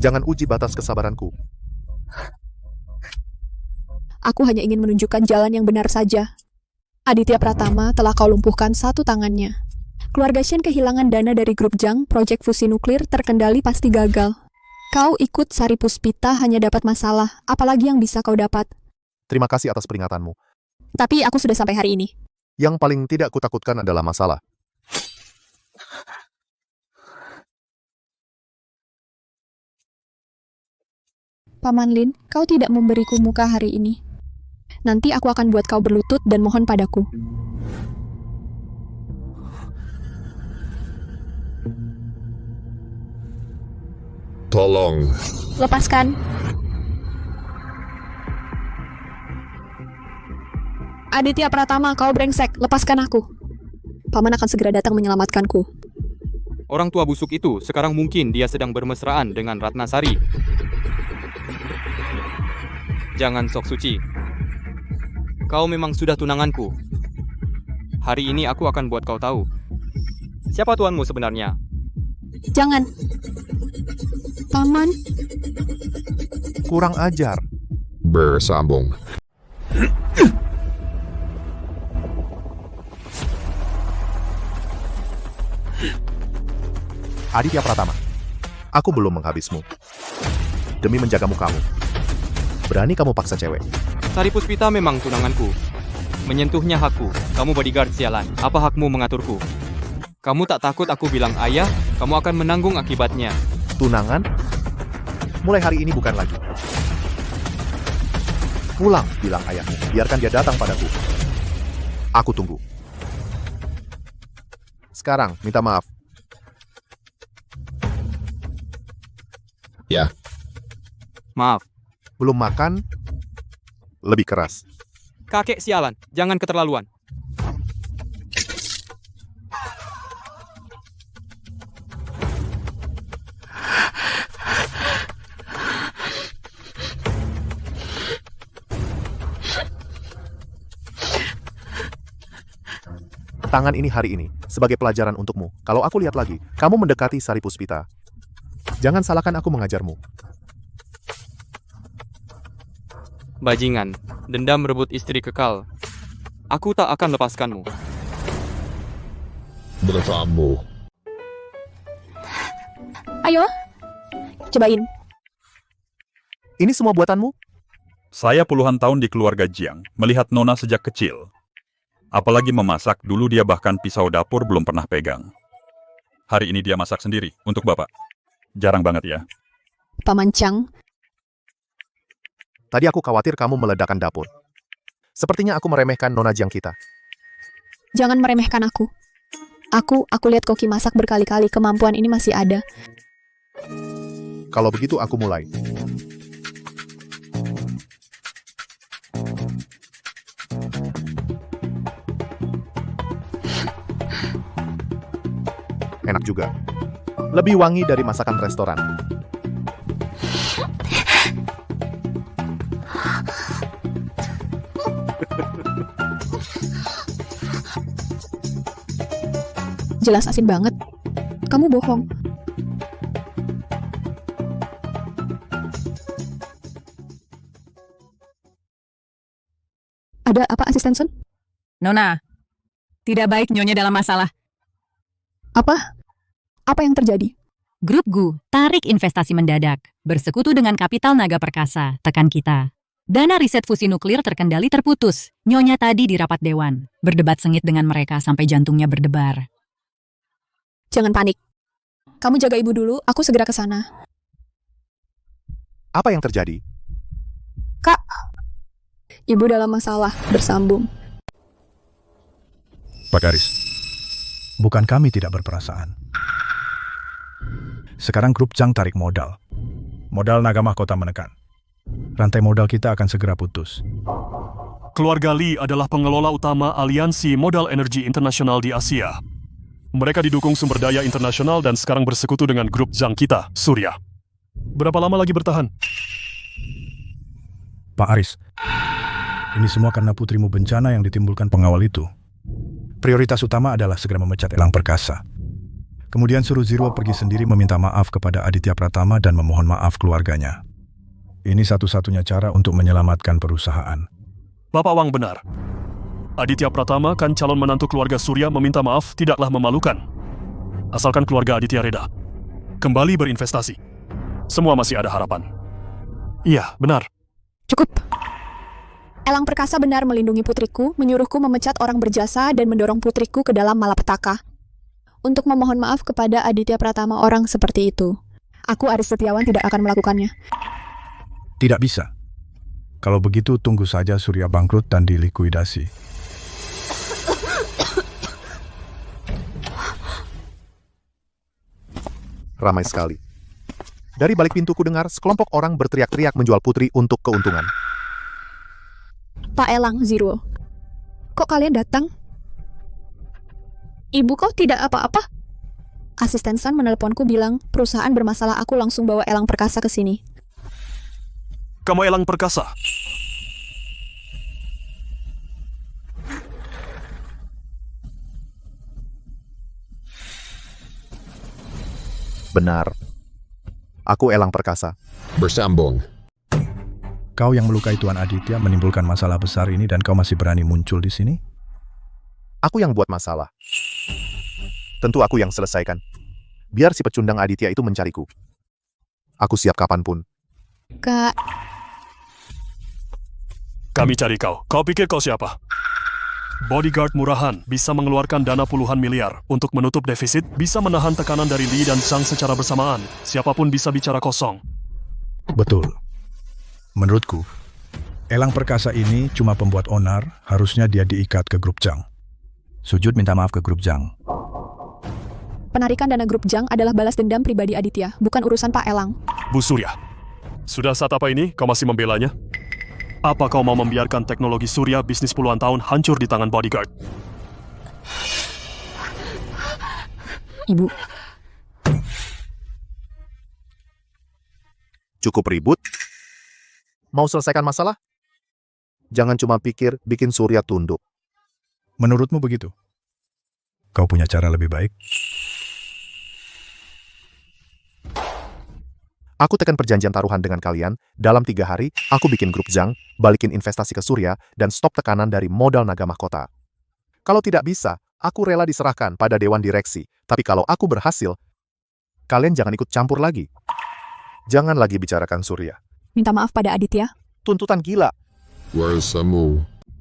E: Jangan uji batas kesabaranku.
B: Aku hanya ingin menunjukkan jalan yang benar saja. Aditya Pratama telah kau lumpuhkan satu tangannya. Keluarga Shen kehilangan dana dari grup Jang, proyek fusi nuklir terkendali pasti gagal. Kau ikut Sari Puspita hanya dapat masalah, apalagi yang bisa kau dapat.
E: Terima kasih atas peringatanmu.
B: Tapi aku sudah sampai hari ini.
E: Yang paling tidak kutakutkan adalah masalah.
B: Paman Lin, kau tidak memberiku muka hari ini. Nanti aku akan buat kau berlutut dan mohon padaku.
C: Tolong.
B: Lepaskan. Aditya Pratama, kau brengsek. Lepaskan aku. Paman akan segera datang menyelamatkanku.
S: Orang tua busuk itu sekarang mungkin dia sedang bermesraan dengan Ratnasari. Jangan sok suci. Kau memang sudah tunanganku. Hari ini aku akan buat kau tahu. Siapa tuanmu sebenarnya?
B: Jangan. Paman.
E: Kurang ajar.
C: Bersambung.
E: Aditya Pratama, aku belum menghabismu. Demi menjagamu kamu. Berani kamu paksa cewek?
S: Sari Puspita memang tunanganku. Menyentuhnya hakku. Kamu bodyguard sialan. Apa hakmu mengaturku? Kamu tak takut aku bilang ayah? Kamu akan menanggung akibatnya.
E: Tunangan? Mulai hari ini bukan lagi. Pulang, bilang ayahmu. Biarkan dia datang padaku. Aku tunggu. Sekarang, minta maaf.
C: Ya.
S: Maaf.
E: Belum makan? Lebih keras.
S: Kakek sialan, jangan keterlaluan.
E: Tangan ini hari ini, sebagai pelajaran untukmu. Kalau aku lihat lagi, kamu mendekati Sari Puspita. Jangan salahkan aku mengajarmu.
S: Bajingan, dendam merebut istri kekal. Aku tak akan lepaskanmu.
C: Bersambung.
B: Ayo, cobain.
E: Ini semua buatanmu?
A: Saya puluhan tahun di keluarga Jiang, melihat Nona sejak kecil. Apalagi memasak, dulu dia bahkan pisau dapur belum pernah pegang. Hari ini dia masak sendiri, untuk Bapak. Jarang banget ya.
B: Paman Chang.
E: Tadi aku khawatir kamu meledakkan dapur. Sepertinya aku meremehkan Nona Jiang kita.
B: Jangan meremehkan aku. Aku lihat Koki masak berkali-kali, kemampuan ini masih ada.
E: Kalau begitu aku mulai. Enak juga. Lebih wangi dari masakan restoran.
B: Jelas asin banget. Kamu bohong. Ada apa, Asisten Sun?
R: Nona, tidak baik Nyonya dalam masalah.
B: Apa? Apa yang terjadi?
Q: Grup GU, tarik investasi mendadak. Bersekutu dengan kapital naga perkasa, tekan kita. Dana riset fusi nuklir terkendali terputus. Nyonya tadi di rapat dewan. Berdebat sengit dengan mereka sampai jantungnya berdebar.
B: Jangan panik. Kamu jaga ibu dulu, aku segera ke sana.
E: Apa yang terjadi?
B: Kak, ibu dalam masalah, bersambung.
L: Pak Garis, bukan kami tidak berperasaan. Sekarang grup Zhang tarik modal. Modal naga mahkota menekan. Rantai modal kita akan segera putus.
T: Keluarga Li adalah pengelola utama Aliansi Modal Energi Internasional di Asia. Mereka didukung sumber daya internasional dan sekarang bersekutu dengan grup Zhang kita, Surya. Berapa lama lagi bertahan?
L: Pak Aris, ini semua karena putrimu bencana yang ditimbulkan pengawal itu. Prioritas utama adalah segera memecat Elang Perkasa. Kemudian suruh Zirwo pergi sendiri meminta maaf kepada Aditya Pratama dan memohon maaf keluarganya. Ini satu-satunya cara untuk menyelamatkan perusahaan.
T: Bapak Wang benar. Aditya Pratama kan calon menantu keluarga Surya meminta maaf tidaklah memalukan. Asalkan keluarga Aditya reda. Kembali berinvestasi. Semua masih ada harapan. Iya, benar.
B: Cukup. Elang Perkasa benar melindungi putriku, menyuruhku memecat orang berjasa dan mendorong putriku ke dalam malapetaka. Untuk memohon maaf kepada Aditya Pratama orang seperti itu. Aku, Aris Setiawan, tidak akan melakukannya.
L: Tidak bisa. Kalau begitu tunggu saja Surya bangkrut dan dilikuidasi.
E: Ramai sekali. Dari balik pintu kudengar sekelompok orang berteriak-teriak menjual putri untuk keuntungan.
B: Pak Elang, Zirwo. Kok kalian datang? Ibu kau tidak apa-apa? Asisten San menelponku bilang, perusahaan bermasalah, aku langsung bawa Elang Perkasa ke sini.
T: Kamu Elang Perkasa?
E: Benar. Aku Elang Perkasa.
D: Bersambung.
L: Kau yang melukai Tuan Aditya menimbulkan masalah besar ini dan kau masih berani muncul di sini?
E: Aku yang buat masalah. Tentu aku yang selesaikan. Biar si pecundang Aditya itu mencariku. Aku siap kapanpun.
B: Kak.
T: Kami cari kau. Kau pikir kau siapa? Bodyguard murahan, bisa mengeluarkan dana puluhan miliar untuk menutup defisit, bisa menahan tekanan dari Li dan Zhang secara bersamaan. Siapapun bisa bicara kosong.
L: Betul. Menurutku, Elang Perkasa ini cuma pembuat onar, harusnya dia diikat ke grup Zhang. Sujud minta maaf ke grup Zhang.
B: Penarikan dana grup Zhang adalah balas dendam pribadi Aditya, bukan urusan Pak Elang.
T: Bu Surya, sudah saat apa ini kau masih membelanya? Apa kau mau membiarkan teknologi Surya bisnis puluhan tahun hancur di tangan bodyguard?
B: Ibu.
E: Cukup ribut? Mau selesaikan masalah? Jangan cuma pikir bikin Surya tunduk.
L: Menurutmu begitu? Kau punya cara lebih baik?
E: Aku tekan perjanjian taruhan dengan kalian, dalam 3 hari, aku bikin grup Zhang, balikin investasi ke Surya, dan stop tekanan dari modal naga mahkota. Kalau tidak bisa, aku rela diserahkan pada Dewan Direksi, tapi kalau aku berhasil, kalian jangan ikut campur lagi. Jangan lagi bicarakan Surya.
B: Minta maaf pada Aditya.
E: Tuntutan gila.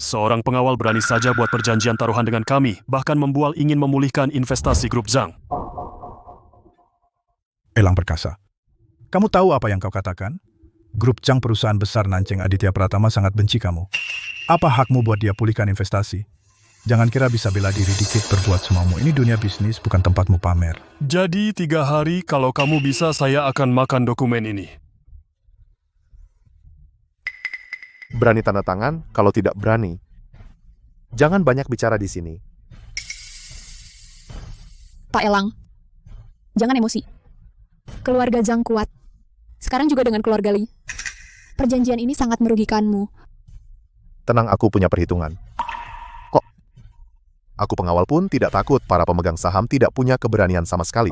T: Seorang pengawal berani saja buat perjanjian taruhan dengan kami, bahkan membual ingin memulihkan investasi grup Zhang.
L: Elang Perkasa, kamu tahu apa yang kau katakan? Grup Zhang perusahaan besar Nanceng Aditya Pratama sangat benci kamu. Apa hakmu buat dia pulihkan investasi? Jangan kira bisa bela diri dikit berbuat semaumu. Ini dunia bisnis, bukan tempatmu pamer.
T: Jadi 3 hari kalau kamu bisa saya akan makan dokumen ini.
E: Berani tanda tangan, kalau tidak berani. Jangan banyak bicara di sini.
B: Pak Elang, jangan emosi. Keluarga Zhang kuat. Sekarang juga dengan keluarga Li. Perjanjian ini sangat merugikanmu.
E: Tenang, aku punya perhitungan. Kok? Aku pengawal pun tidak takut, para pemegang saham tidak punya keberanian sama sekali.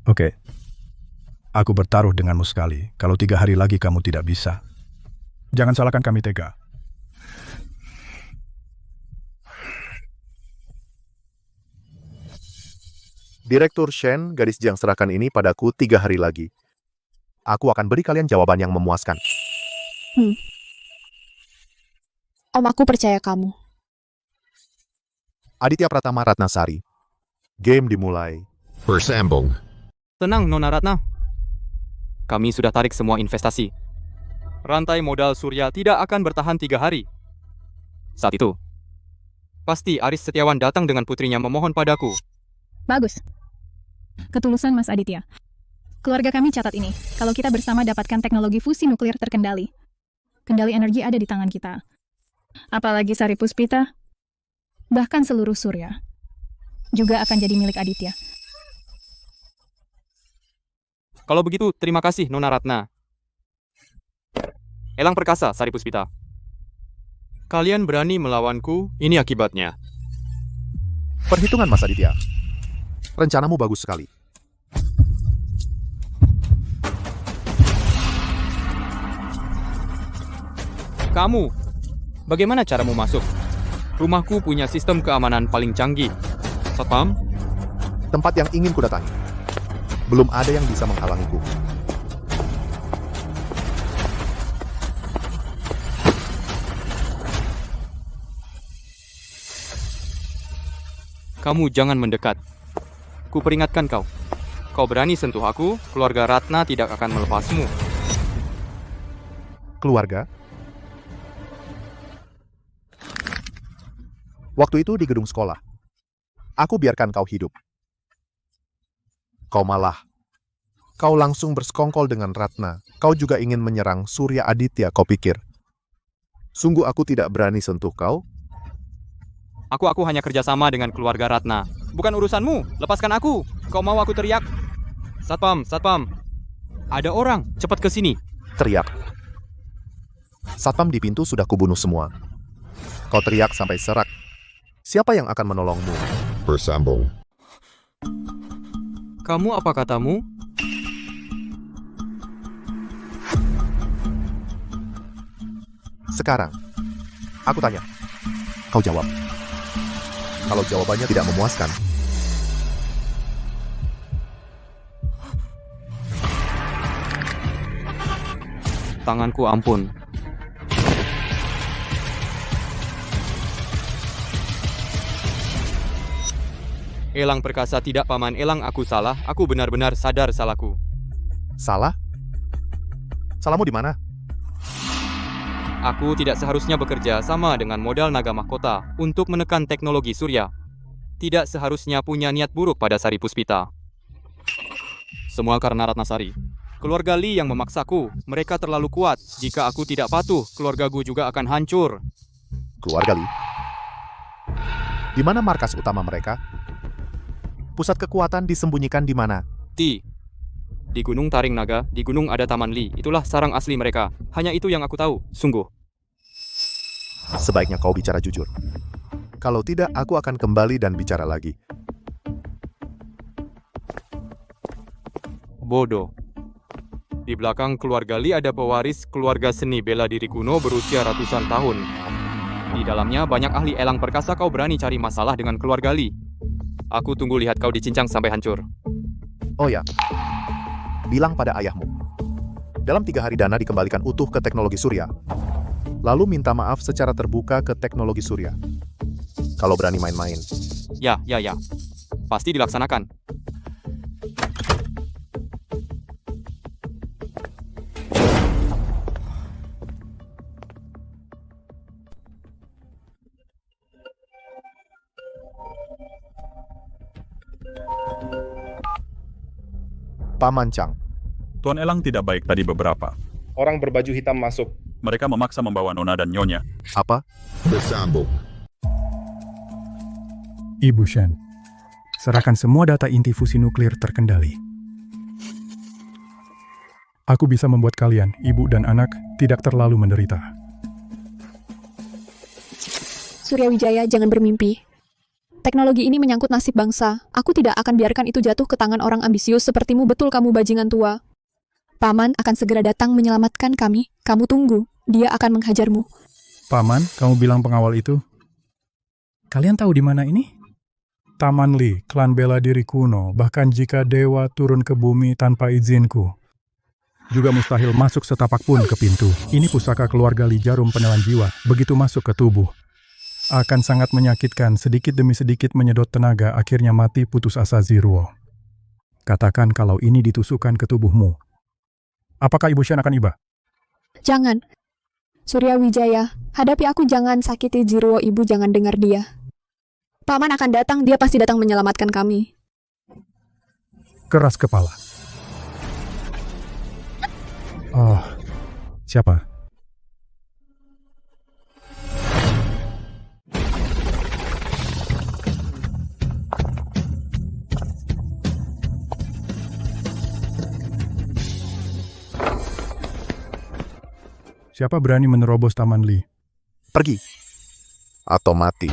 L: Oke. Aku bertaruh denganmu sekali, kalau 3 hari lagi kamu tidak bisa. Jangan salahkan kami tega.
E: Direktur Shen, gadis Jiang serahkan ini padaku 3 hari lagi. Aku akan beri kalian jawaban yang memuaskan.
B: Om, aku percaya kamu.
E: Aditya Pratama Ratnasari. Game dimulai.
D: Bersambung.
S: Tenang, Nona Ratna. Kami sudah tarik semua investasi. Rantai modal Surya tidak akan bertahan 3 hari. Saat itu, pasti Aris Setiawan datang dengan putrinya memohon padaku.
H: Bagus. Ketulusan Mas Aditya. Keluarga kami catat ini. Kalau kita bersama dapatkan teknologi fusi nuklir terkendali. Kendali energi ada di tangan kita. Apalagi Sari Puspita, bahkan seluruh Surya, juga akan jadi milik Aditya.
S: Kalau begitu, terima kasih Nona Ratna. Elang Perkasa, Sari Puspita. Kalian berani melawanku, ini akibatnya.
E: Perhitungan Mas Aditya. Rencanamu bagus sekali.
S: Kamu, bagaimana caramu masuk? Rumahku punya sistem keamanan paling canggih. Satpam?
E: Tempat yang ingin kudatangi. Belum ada yang bisa menghalangiku.
S: Kamu jangan mendekat. Kuperingatkan kau. Kau berani sentuh aku, keluarga Ratna tidak akan melepasmu.
E: Keluarga? Waktu itu di gedung sekolah. Aku biarkan kau hidup. Kau langsung bersekongkol dengan Ratna. Kau juga ingin menyerang Surya Aditya, kau pikir. Sungguh aku tidak berani sentuh kau.
S: Aku hanya kerjasama dengan keluarga Ratna. Bukan urusanmu, lepaskan aku. Kau mau aku teriak? Satpam, Satpam. Ada orang, cepat ke sini.
E: Teriak. Satpam di pintu sudah kubunuh semua. Kau teriak sampai serak. Siapa yang akan menolongmu?
D: Bersambung.
S: Kamu apa katamu?
E: Sekarang, aku tanya. Kau jawab. Kalau jawabannya tidak memuaskan,
S: tanganku ampun. Elang Perkasa tidak, Paman Elang, aku salah. Aku benar-benar sadar salahku.
E: Salah? Salahmu di mana?
S: Aku tidak seharusnya bekerja sama dengan modal Naga Mahkota untuk menekan teknologi Surya. Tidak seharusnya punya niat buruk pada Sari Puspita. Semua karena Ratnasari. Keluarga Li yang memaksaku. Mereka terlalu kuat. Jika aku tidak patuh, keluargaku juga akan hancur.
E: Keluarga Li? Di mana markas utama mereka? Pusat kekuatan disembunyikan di mana?
S: Di Gunung Taring Naga, di gunung ada Taman Li. Itulah sarang asli mereka. Hanya itu yang aku tahu, sungguh.
E: Sebaiknya kau bicara jujur. Kalau tidak, aku akan kembali dan bicara lagi.
S: Bodoh. Di belakang keluarga Li ada pewaris keluarga seni bela diri kuno berusia ratusan tahun. Di dalamnya banyak ahli elang perkasa. Kau berani cari masalah dengan keluarga Li. Aku tunggu lihat kau dicincang sampai hancur.
E: Oh ya, bilang pada ayahmu. Dalam 3 hari dana dikembalikan utuh ke teknologi Surya. Lalu minta maaf secara terbuka ke teknologi Surya. Kalau berani main-main.
S: Ya. Pasti dilaksanakan.
E: Paman Chang.
A: Tuan Elang tidak baik tadi beberapa.
K: Orang berbaju hitam masuk.
A: Mereka memaksa membawa Nona dan Nyonya.
E: Apa?
D: Bersambung.
F: Ibu Shen, serahkan semua data inti fusi nuklir terkendali. Aku bisa membuat kalian, ibu dan anak, tidak terlalu menderita.
B: Surya Wijaya, jangan bermimpi. Teknologi ini menyangkut nasib bangsa. Aku tidak akan biarkan itu jatuh ke tangan orang ambisius sepertimu. Betul kamu bajingan tua. Paman akan segera datang menyelamatkan kami. Kamu tunggu. Dia akan menghajarmu.
F: Paman, kamu bilang pengawal itu? Kalian tahu di mana ini? Taman Li, klan bela diri kuno, bahkan jika dewa turun ke bumi tanpa izinku. Juga mustahil masuk setapak pun ke pintu. Ini pusaka keluarga Li, jarum penelan jiwa. Begitu masuk ke tubuh, akan sangat menyakitkan, sedikit demi sedikit menyedot tenaga, akhirnya mati putus asa Ziruo. Katakan kalau ini ditusukkan ke tubuhmu. Apakah Ibu Shen akan iba?
B: Jangan. Surya Wijaya, hadapi aku, jangan sakiti Ziruo, Ibu jangan dengar dia. Paman akan datang, dia pasti datang menyelamatkan kami.
F: Keras kepala. Oh, siapa? Siapa berani menerobos Taman Li?
E: Pergi. Atau mati.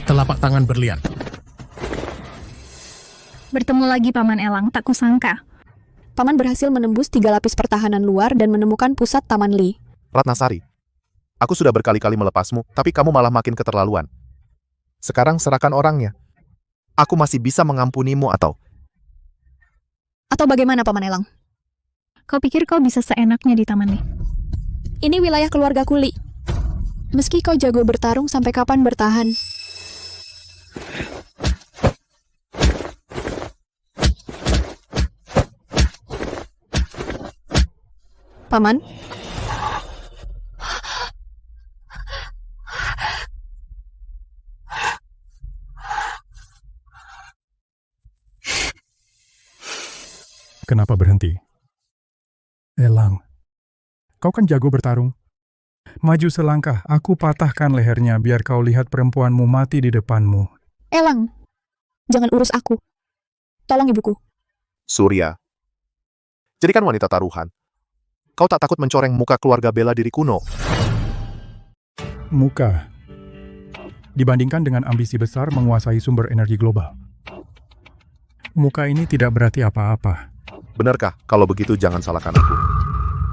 O: Telapak tangan berlian.
H: Bertemu lagi Paman Elang, tak kusangka.
B: Paman berhasil menembus 3 lapis pertahanan luar dan menemukan pusat Taman Li.
E: Ratnasari, aku sudah berkali-kali melepasmu, tapi kamu malah makin keterlaluan. Sekarang serahkan orangnya. Aku masih bisa mengampunimu atau
B: bagaimana, Paman Elang?
H: Kau pikir kau bisa seenaknya di Taman Li?
B: Ini wilayah keluarga Kuli. Meski kau jago bertarung, sampai kapan bertahan? Paman?
F: Kenapa berhenti? Elang, kau kan jago bertarung. Maju selangkah, aku patahkan lehernya biar kau lihat perempuanmu mati di depanmu.
B: Elang, jangan urus aku. Tolong ibuku.
E: Surya. Jadikan wanita taruhan. Kau tak takut mencoreng muka keluarga bela diri kuno?
F: Muka. Dibandingkan dengan ambisi besar menguasai sumber energi global. Muka ini tidak berarti apa-apa.
E: Benarkah? Kalau begitu jangan salahkan aku.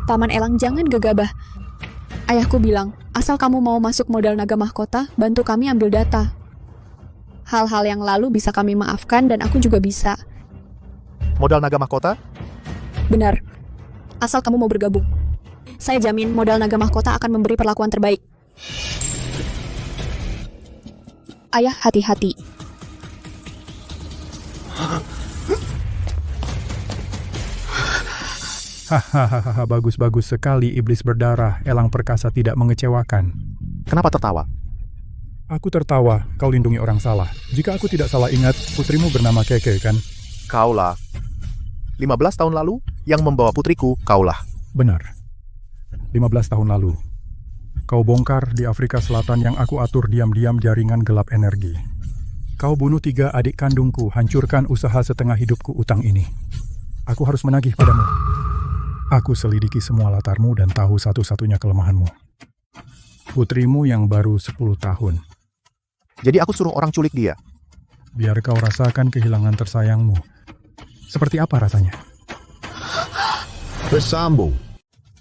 B: Paman Elang, jangan gegabah. Ayahku bilang, asal kamu mau masuk modal naga mahkota, bantu kami ambil data. Hal-hal yang lalu bisa kami maafkan dan aku juga bisa.
E: Modal naga mahkota?
B: Benar. Asal kamu mau bergabung. Saya jamin modal naga mahkota akan memberi perlakuan terbaik. Ayah, hati-hati.
F: Hahaha, bagus-bagus sekali iblis berdarah, Elang Perkasa tidak mengecewakan.
E: Kenapa tertawa?
F: Aku tertawa, kau lindungi orang salah. Jika aku tidak salah ingat, putrimu bernama Keke, kan?
E: Kaulah. 15 tahun lalu, yang membawa putriku, kaulah.
F: Benar. 15 tahun lalu. Kau bongkar di Afrika Selatan yang aku atur diam-diam jaringan gelap energi. Kau bunuh 3 adik kandungku, hancurkan usaha setengah hidupku utang ini. Aku harus menagih padamu. Aku selidiki semua latarmu dan tahu satu-satunya kelemahanmu. Putrimu yang baru 10 tahun.
E: Jadi aku suruh orang culik dia?
F: Biar kau rasakan kehilangan tersayangmu. Seperti apa rasanya?
E: Bersambung.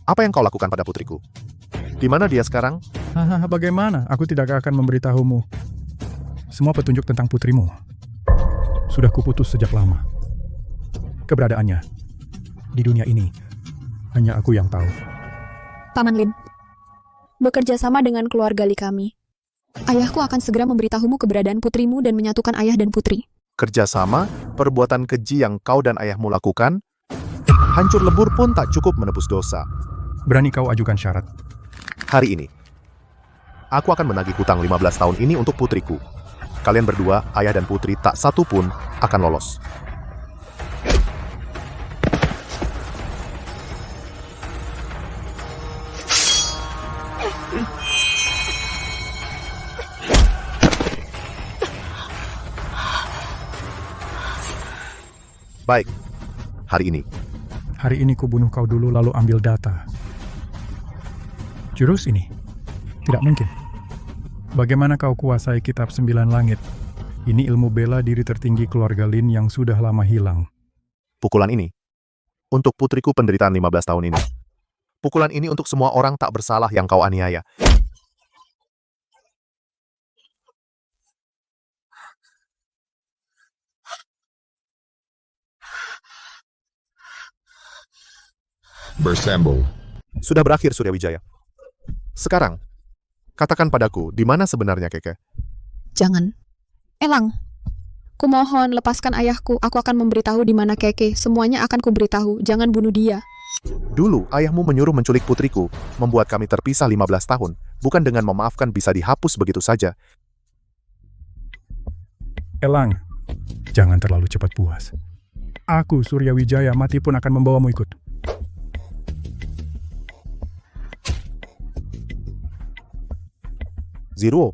E: Apa yang kau lakukan pada putriku? Di mana dia sekarang?
F: Hahaha, bagaimana? Aku tidak akan memberitahumu. Semua petunjuk tentang putrimu sudah kuputus sejak lama. Keberadaannya di dunia ini hanya aku yang tahu.
B: Paman Lin, bekerja sama dengan keluarga Li kami. Ayahku akan segera memberitahumu keberadaan putrimu dan menyatukan ayah dan putri.
E: Kerjasama, perbuatan keji yang kau dan ayahmu lakukan, hancur lebur pun tak cukup menebus dosa.
F: Berani kau ajukan syarat?
E: Hari ini, aku akan menagih hutang 15 tahun ini untuk putriku. Kalian berdua, ayah dan putri, tak satu pun akan lolos. Baik, hari ini.
F: Hari ini ku bunuh kau dulu lalu ambil data. Jurus ini Tidak mungkin. Bagaimana kau kuasai kitab 9 langit? Ini ilmu bela diri tertinggi keluarga Lin yang sudah lama hilang.
E: Pukulan ini untuk putriku penderitaan 15 tahun ini. Pukulan ini untuk semua orang tak bersalah yang kau aniaya.
C: Bersembul.
E: Sudah berakhir, Surya Wijaya. Sekarang, katakan padaku, di mana sebenarnya Keke?
B: Jangan. Elang, kumohon lepaskan ayahku. Aku akan memberitahu di mana Keke. Semuanya akan kuberitahu. Jangan bunuh dia.
E: Dulu, ayahmu menyuruh menculik putriku, membuat kami terpisah 15 tahun. Bukan dengan memaafkan bisa dihapus begitu saja.
F: Elang, jangan terlalu cepat puas. Aku, Surya Wijaya, mati pun akan membawamu ikut.
E: Zero.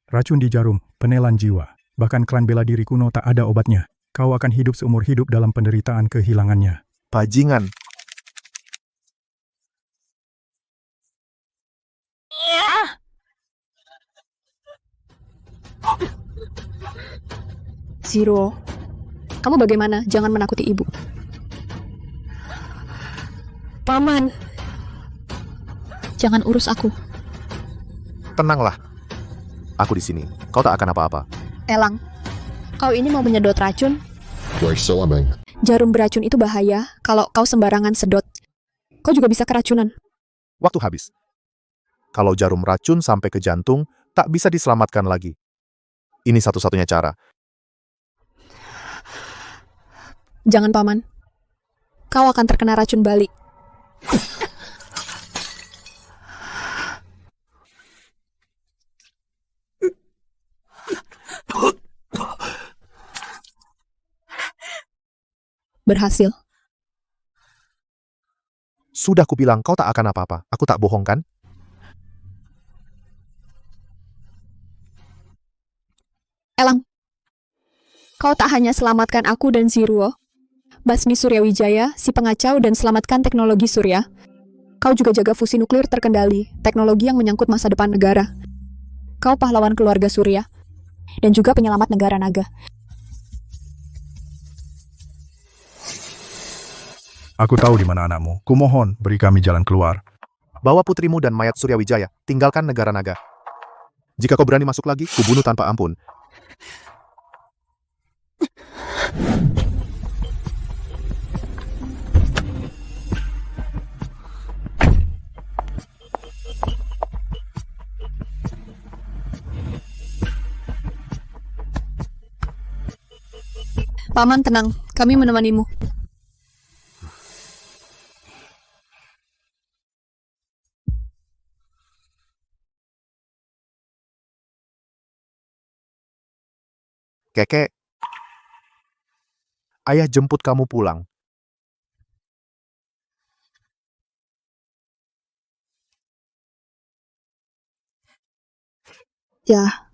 F: Racun di jarum, penelan jiwa. Bahkan klan bela diri kuno tak ada obatnya. Kau akan hidup seumur hidup dalam penderitaan kehilangannya.
E: Bajingan.
B: Zero, kamu bagaimana? Jangan menakuti ibu. Paman, jangan urus aku.
E: Tenanglah. Aku di sini. Kau tak akan apa-apa.
B: Elang, kau ini mau menyedot racun? Jarum beracun itu bahaya kalau kau sembarangan sedot. Kau juga bisa keracunan.
E: Waktu habis. Kalau jarum racun sampai ke jantung, tak bisa diselamatkan lagi. Ini satu-satunya cara.
B: Jangan, Paman. Kau akan terkena racun balik. Berhasil.
E: Sudah kubilang kau tak akan apa-apa. Aku tak bohong kan?
B: Elang, kau tak hanya selamatkan aku dan Zirwo, basmi Surya Wijaya, si pengacau dan selamatkan teknologi Surya. Kau juga jaga fusi nuklir terkendali, teknologi yang menyangkut masa depan negara. Kau pahlawan keluarga Surya, dan juga penyelamat negara naga.
L: Aku tahu di mana anakmu. Kumohon, beri kami jalan keluar.
E: Bawa putrimu dan mayat Surya Wijaya, tinggalkan negara naga. Jika kau berani masuk lagi, kubunuh tanpa ampun.
B: Paman tenang, kami menemanimu.
E: Keke, ayah jemput kamu pulang.
B: Ya,